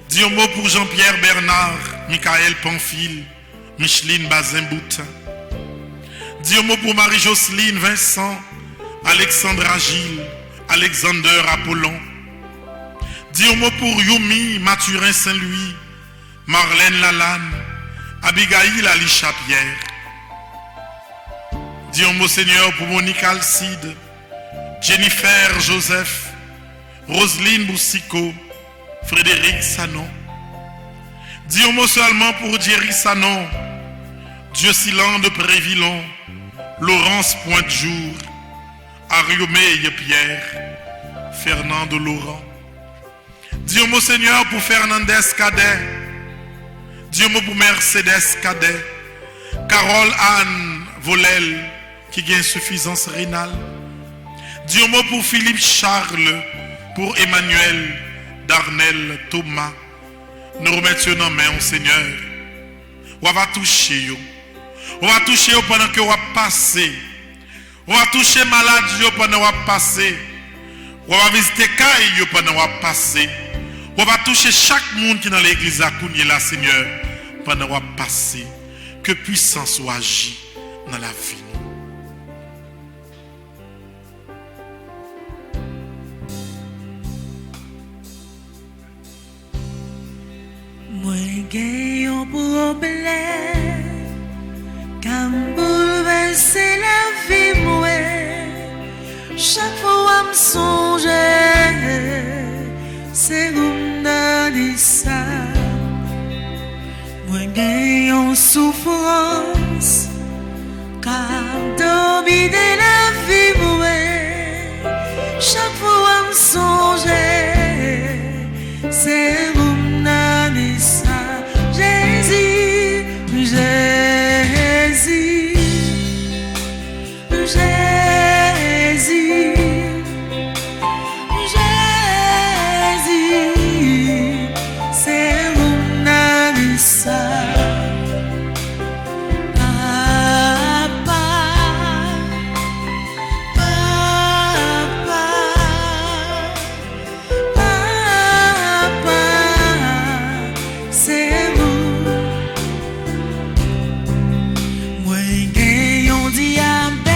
Speaker 4: Dis un mot pour Jean-Pierre Bernard, Michael Pamphile, Micheline Bazin-Boutin. Dis un mot pour Marie-Jocelyne Vincent, Alexandra Gilles, Alexander Apollon. Dis un mot pour Yumi Mathurin Saint-Louis, Marlène Lalanne, Abigail Alisha Pierre. Dis un mot Seigneur pour Monique Alcide, Jennifer Joseph, Roselyne Boussico, Frédéric Sanon. Dis un mot seulement pour Thierry Sanon, Dieu-Silan de Prévillon, Laurence Pointe-Jour, Ariomeye Pierre, Fernando Laurent. Dis un mot Seigneur pour Fernandez Cadet. Dis un mot pour Mercedes Cadet, Carole Anne Volel qui a insuffisance rénale. Dis un mot pour Philippe Charles, pour Emmanuel, Darnel, Thomas. Nous remettons nos mains au Seigneur. On va toucher yo. On va toucher yo pendant que on va passer. On va toucher malade yo pendant qu'on va passer. On va visiter caille yo pendant qu'on va passer. On va toucher chaque monde qui est dans l'église à Kounye là, Seigneur, pendant qu'on va passer. Que puissance soit agit dans la vie.
Speaker 1: Moi j'ai un problème qui bouleverse la vie moi. Chaque fois me songe c'est comme dans ça. Moi j'ai une souffrance qui domine la vie moi. Chaque fois me songe c'est comme dans ça. Jésus, Jésus, Jésus, Jésus, c'est mon ami ça. Papa, papa, papa, c'est vous. Moi j'ai un diabète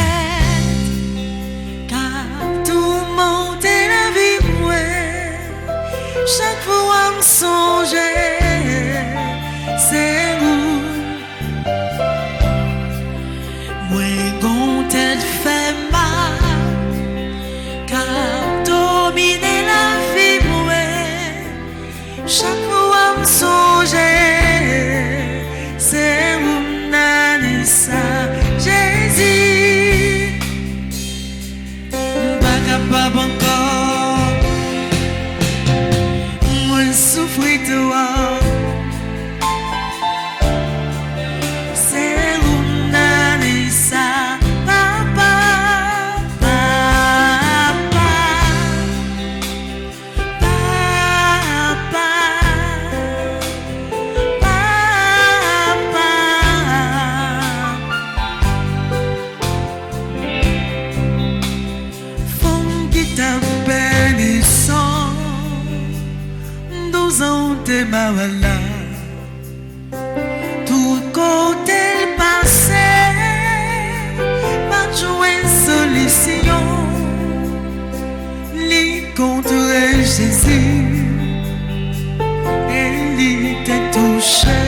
Speaker 1: car tout monte la vie moi. Chaque fois me songe c'est vous. Moi gon tête fait mal car domine la vie moi. Chaque fois me songe c'est vous nani ça. Jésus pas capable encore. Moi souffre toi. C'est vous nani ça. Papa, papa, papa, papa. Femme qui t'a bénissant, 12 ans t'es ma voilà. Tout côté le passé, pas jouer solution. Li contre Jésus, et li t'a touché.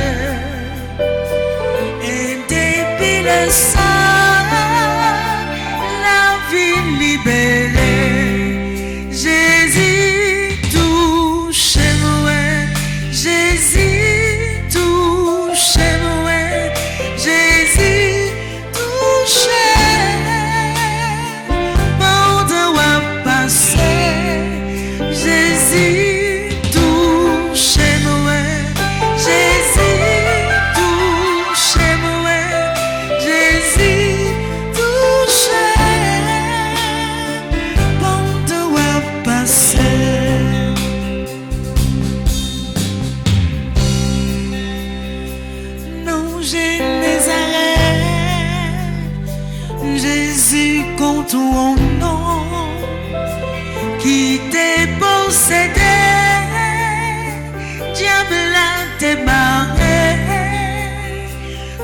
Speaker 1: Et depuis le sang, la vie libérée. Jésus touche moi, Jésus touche moi, Jésus touche. Pendant qu'on passe, Jésus touche moi, Jésus touche moi, Jésus touche. Pendant qu'on passe. Non, j'ai mes arrêts. Jésus compte ton nom qui t'est possédé. Diable là t'es barré.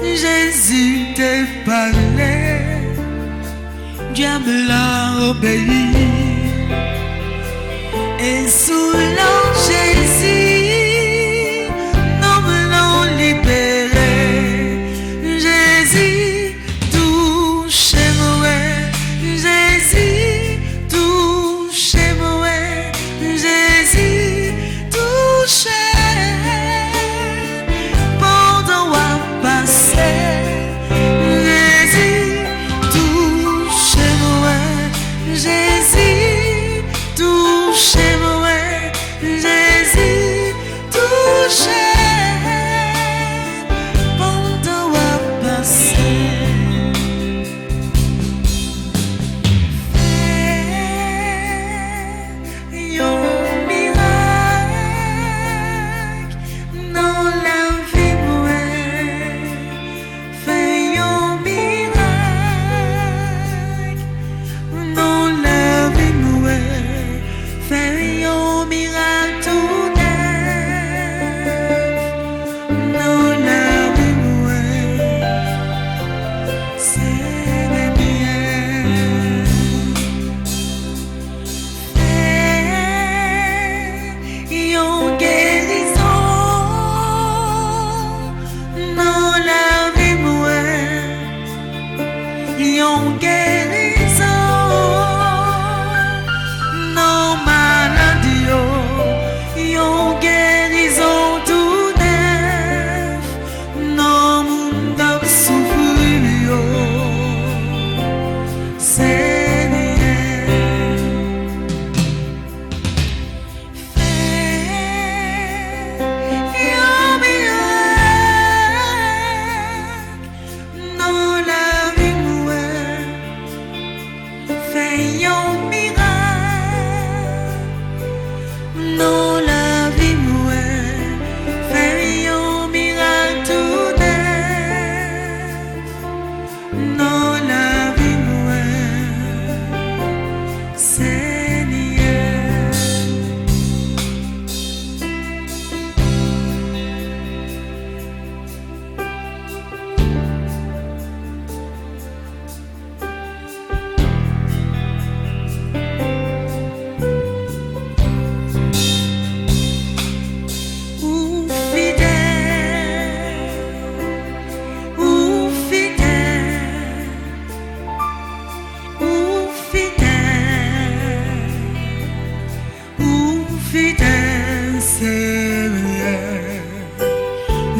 Speaker 1: Jésus t'est parlé. Diable là obéi. Et sous l'an Jésus, nous l'ont libéré. Jésus touche moi, Jésus touche moi, Jésus touche. Pendant qu'on passe, Jésus touche moi, Jésus touche moi, Jésus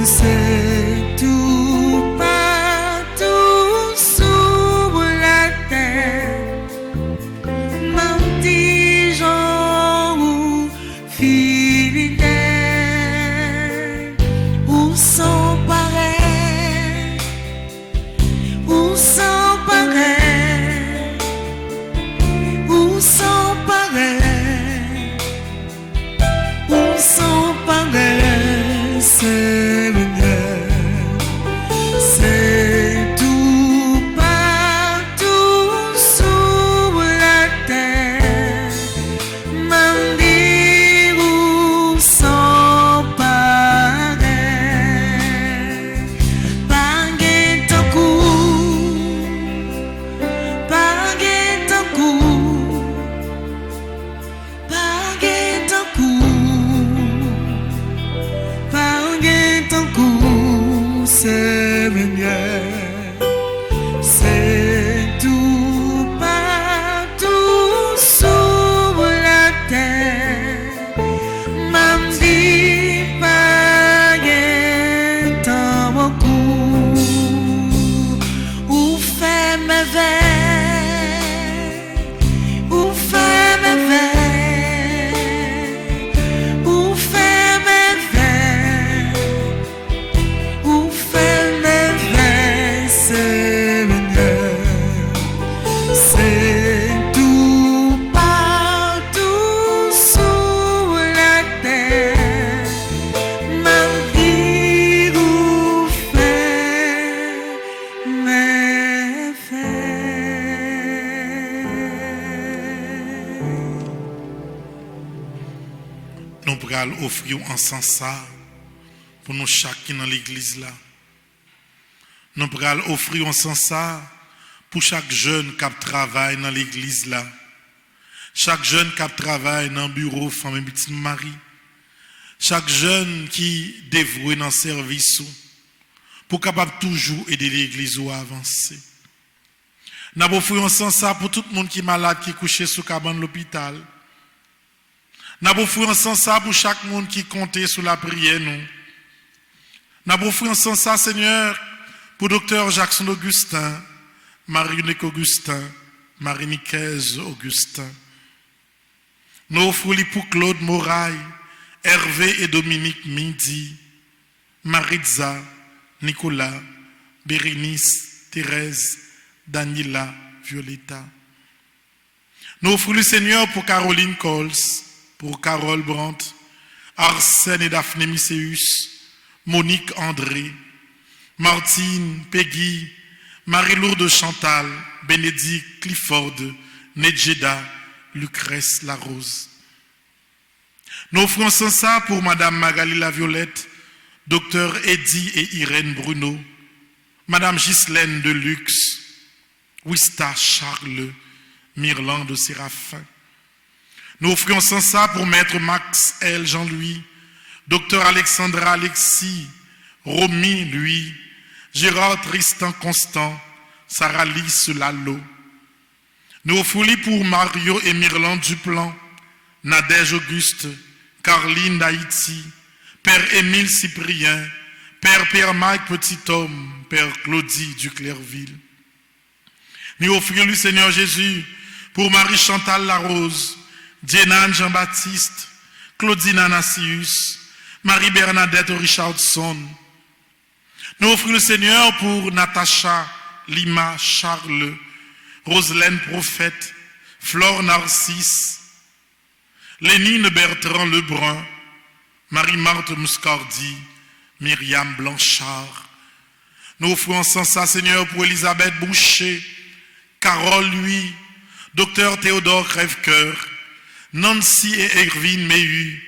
Speaker 3: c'est tout partout sur la terre. Mon petit Jean ou fidèle, où sont pareils, où sont pareils, où sont pareils, où sont pareils, Seigneur. C'est tout partout sur la terre. M'en dire où sont pareils. Pangue ton cou, pangue ton cou, pangue ton cou, pangue ton cou, Seigneur. C'est tout partout sur la terre. M'en dit pangue ton cou, où fait mes veilles, où fait mes veilles, où fait mes veilles, où fait mes veilles, Seigneur. C'est tout partout sur la terre. M'en dire où fait mes veilles.
Speaker 4: Nous pourrons offrir ensemble ça pour nous chacun dans l'église là. Nous pourrons offrir ensemble ça pour chaque jeune qui travaille dans l'église là. Chaque jeune qui travaille dans le bureau femme et petit mari. Chaque jeune qui dévoué dans le service pour capable toujours aider l'église à avancer. Nous offrir ensemble ça pour tout le monde qui est malade, qui est couché sous cabane de l'hôpital. Nous offrir ensemble ça pour chaque monde qui compte sur la prière nous. Nous offrir ensemble ça, Seigneur, pour docteur Jackson Augustin, Marie-Unique Augustin, Marie-Nicaise Augustin. Nous offrons pour Claude Moraille, Hervé et Dominique Midi, Maritza, Nicolas, Bérénice, Thérèse, Daniela, Violetta. Nous offrons le Seigneur pour Caroline Coles, pour Carole Brandt, Arsène et Daphné Misséus, Monique André, Martine, Peggy, Marie-Lourde Chantal, Bénédicte Clifford, Nedjeda, Lucrèce Larose. Nous offrons ça pour Madame Magali Laviolette, Docteur Eddy et Irène Bruno, Madame Ghislaine Deluxe, Wista Charles, Myrlande Séraphin. Nous offrons ça pour Maître Max L. Jean-Louis, Docteur Alexandra Alexis, Romy Louis, Gérard Tristan Constant, Sarah Lys Lalo. Nous offrons pour Mario et Myrlande Duplan, Nadège Auguste, Carline d'Haïti, Père Émile Cyprien, Père Pierre-Mike Petit-Homme, Père Claudie du Clairville. Nous offrons le Seigneur Jésus pour Marie-Chantal Larose, Dienan Jean-Baptiste, Claudine Anassius, Marie-Bernadette Richardson. Nous offrons le Seigneur pour Natacha Lima Charles, Roselaine Prophète, Flore Narcisse, Lénine Bertrand Lebrun, Marie-Marthe Muscardi, Myriam Blanchard. Nous offrons sans ça, Seigneur, pour Elisabeth Boucher, Carole Louis, Docteur Théodore Crèvecoeur, Nancy et Ervine Méhu,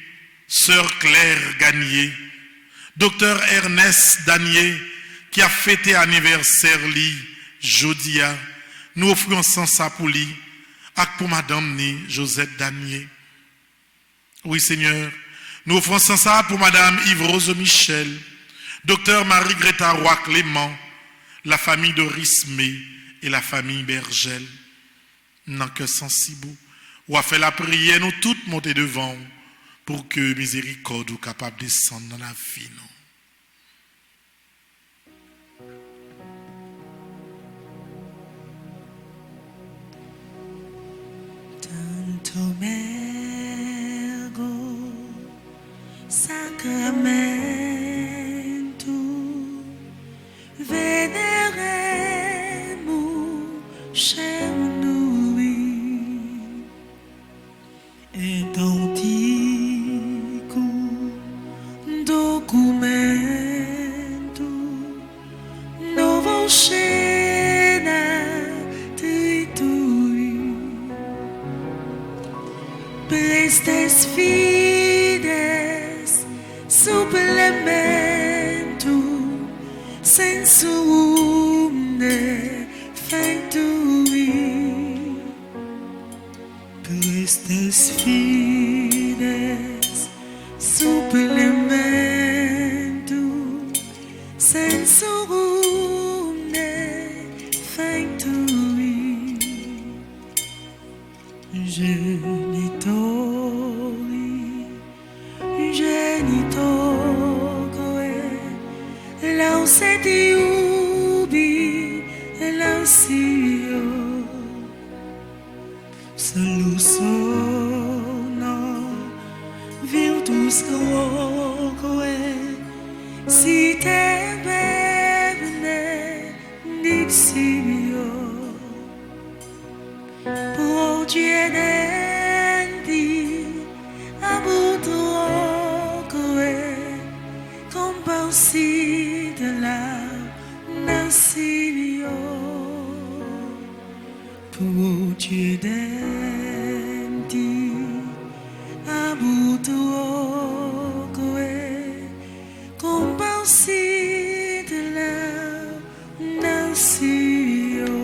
Speaker 4: Sœur Claire Gagné, Docteur Ernest Danier, qui a fêté anniversaire li, Jodia. Nous offrons sans ça pour lui, et pour Madame ni Josette Danier. Oui, Seigneur, nous offrons sans ça pour Madame Yves-Rose Michel, Docteur Marie-Greta Roy-Clément, la famille de Rismé et la famille Bergel. Non que sensible, ou a fait la prière, nous toutes monter devant pour que miséricorde ou capable de descendre dans la vie.
Speaker 5: Comergo sacramento veneremos cher nous identico documento novo scena Prestes fides supplementum sensum defectui. Prestes fides supplementum sensum defectui. Genitoque, lauseti ubi, lausio, solusono, virtus loque, si te benedictio, procedenti, abutroque, compausi de la nasio, procedenti, abutroque, compausi de la nasio.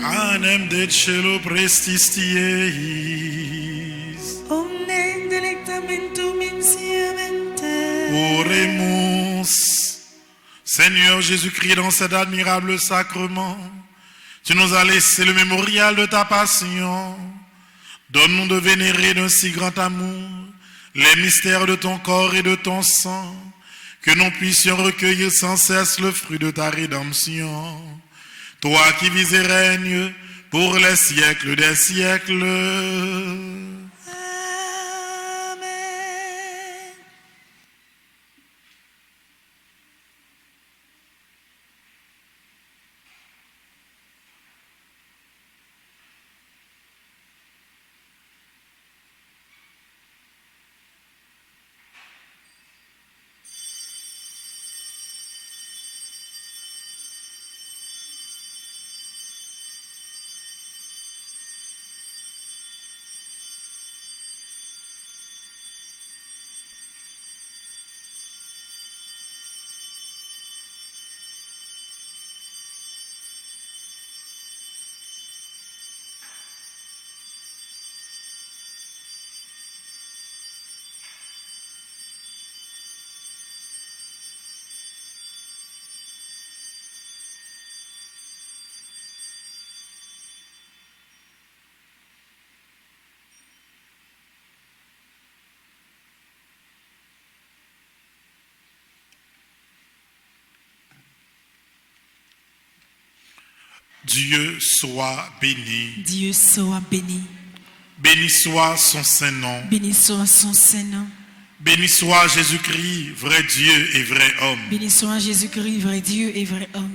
Speaker 4: Panem de cielo prestistieis.
Speaker 5: Omnem delectamentum insiamente.
Speaker 4: Oremus. Seigneur Jésus-Christ, dans cet admirable sacrement, tu nous as laissé le mémorial de ta passion. Donne-nous de vénérer d'un si grand amour les mystères de ton corps et de ton sang, que nous puissions recueillir sans cesse le fruit de ta rédemption. Toi qui vis et règnes pour les siècles des siècles.
Speaker 5: Amen.
Speaker 4: Dieu soit béni.
Speaker 5: Dieu soit béni.
Speaker 4: Béni soit son saint nom.
Speaker 5: Béni soit son saint nom.
Speaker 4: Béni soit Jésus-Christ, vrai Dieu et vrai homme.
Speaker 5: Béni soit Jésus-Christ, vrai Dieu et vrai homme.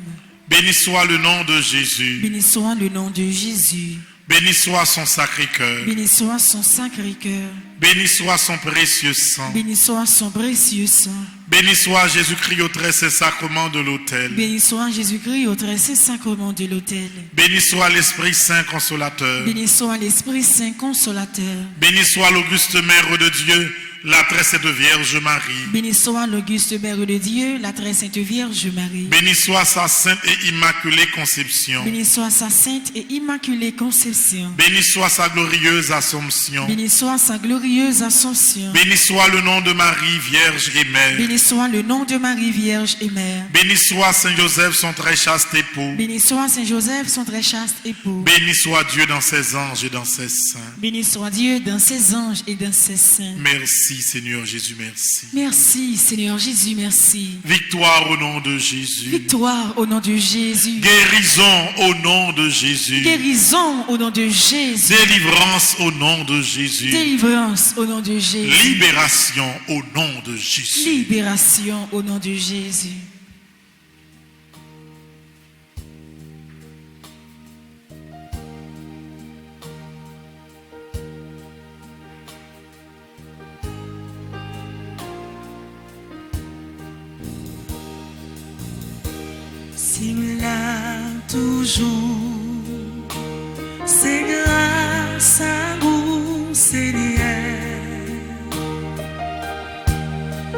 Speaker 4: Béni soit le nom de Jésus.
Speaker 5: Béni soit le nom de Jésus.
Speaker 4: Béni soit son sacré cœur.
Speaker 5: Béni soit son sacré cœur.
Speaker 4: Béni soit son précieux sang.
Speaker 5: Béni soit son précieux sang.
Speaker 4: Béni soit Jésus-Christ au très saint sacrement de l'autel.
Speaker 5: Béni soit Jésus-Christ au très saint sacrement de l'autel.
Speaker 4: Béni soit l'Esprit Saint consolateur.
Speaker 5: Béni soit l'Esprit Saint consolateur.
Speaker 4: Béni soit l'auguste Mère de Dieu, la très sainte Vierge Marie.
Speaker 5: Béni soit l'auguste Mère de Dieu, la très sainte Vierge Marie.
Speaker 4: Béni soit sa sainte et immaculée conception.
Speaker 5: Béni soit sa sainte et immaculée conception.
Speaker 4: Béni soit sa glorieuse Assomption.
Speaker 5: Béni soit sa glorieuse Assomption.
Speaker 4: Béni soit le nom de Marie, Vierge et Mère.
Speaker 5: Béni soit le nom de Marie, Vierge et Mère.
Speaker 4: Béni soit Saint Joseph, son très chaste époux.
Speaker 5: Béni soit Saint Joseph, son très chaste époux.
Speaker 4: Béni soit Dieu dans ses anges et dans ses saints.
Speaker 5: Béni soit Dieu dans ses anges et dans ses saints.
Speaker 4: Merci Merci Seigneur Jésus, merci.
Speaker 5: Merci Seigneur Jésus, merci.
Speaker 4: Victoire au nom de Jésus.
Speaker 5: Victoire au nom de Jésus.
Speaker 4: Guérison au nom de Jésus.
Speaker 5: Guérison au nom de Jésus.
Speaker 4: Délivrance au nom de Jésus.
Speaker 5: Délivrance au nom de Jésus.
Speaker 4: Libération au nom de Jésus.
Speaker 5: Libération au nom de Jésus.
Speaker 3: S'il l'a toujours, c'est grâce à vous, Seigneur.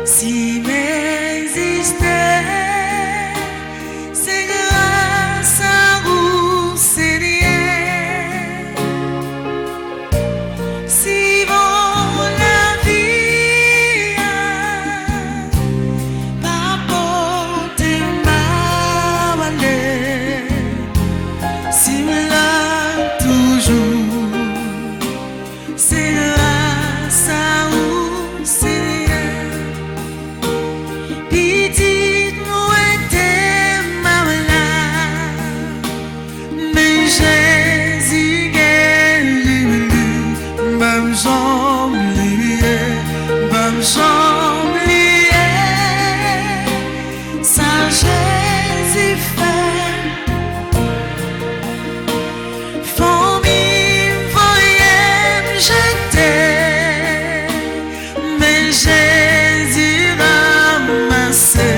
Speaker 3: Si m'existait, c'est grâce à vous, Seigneur. Si vous la vie pas porter ma valeur, si là toujours, c'est grâce à vous, Seigneur. Petite nous était ma malade, mais Jésus guérit, bam j'oublié, bam j'oublié, ça Jésus fait. Famille voyait jeter, mais Jésus ramassé,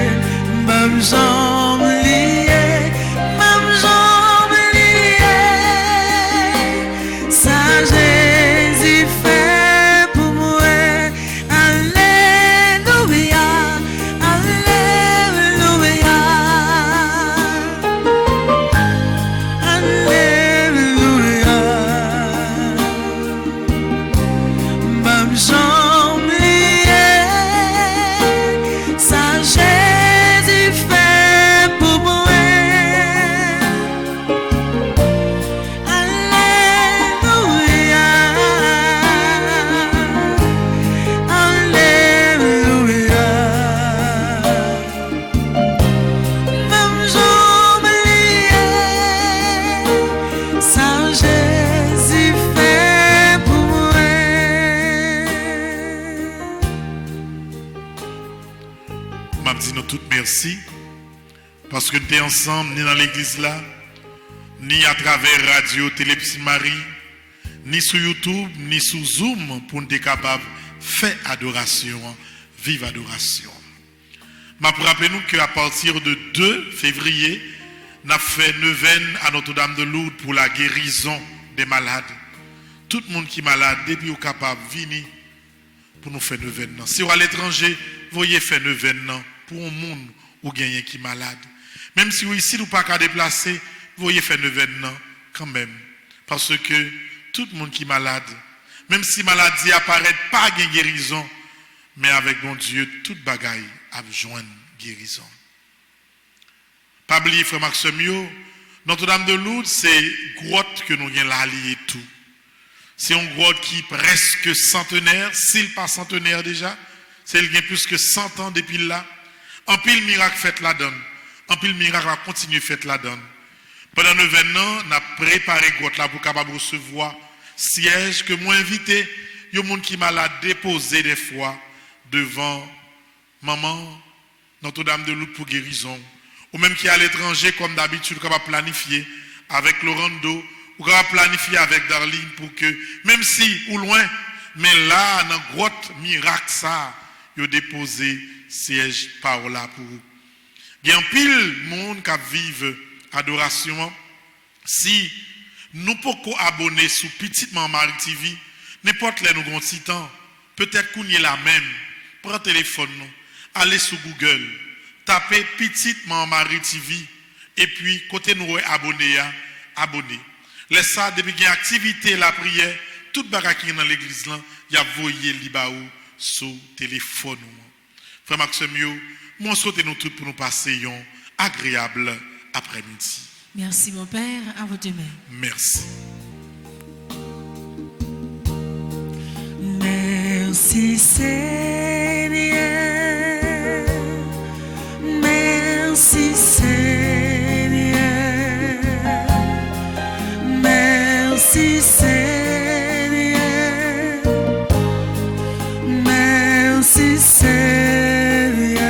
Speaker 3: bam j'oublié, ça Jésus fait pour moi. Alléluia, alléluia, alléluia, bam j'oublié, ça Jésus fait pour moi. Alléluia, alléluia, même j'oublié, ça Jésus fait pour moi.
Speaker 4: M'a dit nous toutes merci parce que nous sommes ensemble ni dans l'église là, ni à travers radio, télé Petite Marie, ni sur YouTube, ni sur Zoom pour nous être capables de faire adoration, vive adoration. M'a rappelé nous qu'à partir de 2 février, nous avons fait neuvaine à Notre-Dame de Lourdes pour la guérison des malades. Tout le monde qui est malade, depuis est capable de venir pour nous faire neuvaine. Si vous êtes à l'étranger, voyez faire neuvaine pour un monde où gagner qui est malade. Même si vous ici, vous pas qu'à déplacer, voyez faire neuvaine quand même. Parce que tout le monde qui est malade, même si maladie apparaît, pas de guérison, mais avec mon Dieu, toute bagaille a besoin de guérison. Pas oublier, frère Maxime, Notre-Dame de Lourdes, c'est grotte que nous avons là lié tout. C'est une grotte qui est presque centenaire, s'il pas centenaire déjà, c'est il y a plus que 100 ans depuis là. En pile miracle fait la donne. En pile miracle va continuer fait la donne. Pendant 9 ans, on a préparé grotte là pour capable recevoir siège que moi invité, il y a des gens qui malade déposer des fois devant maman Notre-Dame de Lourdes pour guérison. Ou même qui est à l'étranger comme d'habitude capable planifier avec Lorando ou capable planifier avec Darlene pour que même si ou loin mais là dans grotte miracle ça il a déposé siège par là pour vous. Il y a un pile monde qui vivent adoration. Si nous pouvons abonner sur Petite Marie TV, n'importe là nous avons petit temps, peut-être qu'on y est là même. Prends le téléphone, allez sur Google, tapez Petite Marie TV et puis côté nous abonner, abonner. Laisse ça depuis qu'il y a activité la prière, toute bagaille qui est dans l'église là, il y a voyé libaou sur téléphone. Frère Maxime, moi souhaite nous tous pour nous passer un agréable après-midi.
Speaker 5: Merci mon Père, à vos deux mains.
Speaker 4: Merci.
Speaker 3: Merci Seigneur. Seigneur.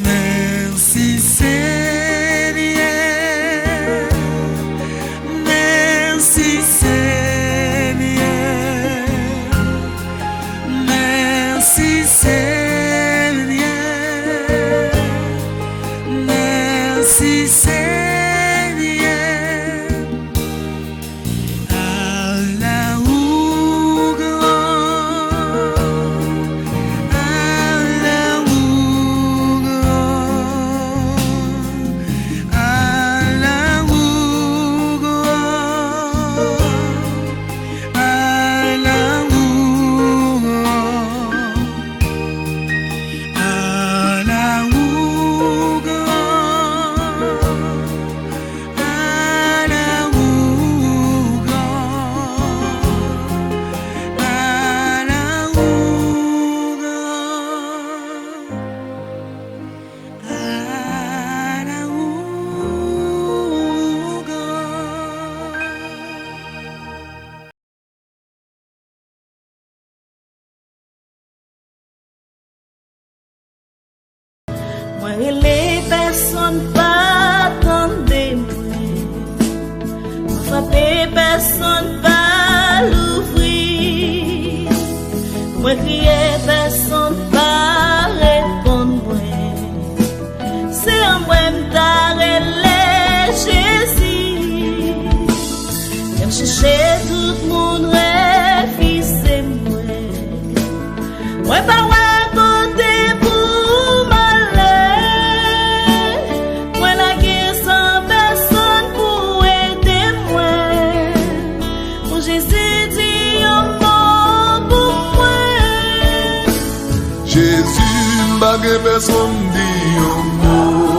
Speaker 3: Merci Seigneur. Merci Seigneur. Merci Seigneur. Merci Seigneur. Merci Seigneur. À la gloire, à la gloire, à la gloire, à la
Speaker 1: Moi et les personnes pas attendez moi. Moi frapper personne pas l'ouvrir. Moi crier personne pas répondre moi. C'est en moi m'tare les Jésus. J'aime chercher tout le monde refusé moi. Moi pas côté pour m'aller. Moi la guerre sans personne pour aider moi. Pour Jésus dit un mot pour moi.
Speaker 2: Jésus m'a personne dit un mot.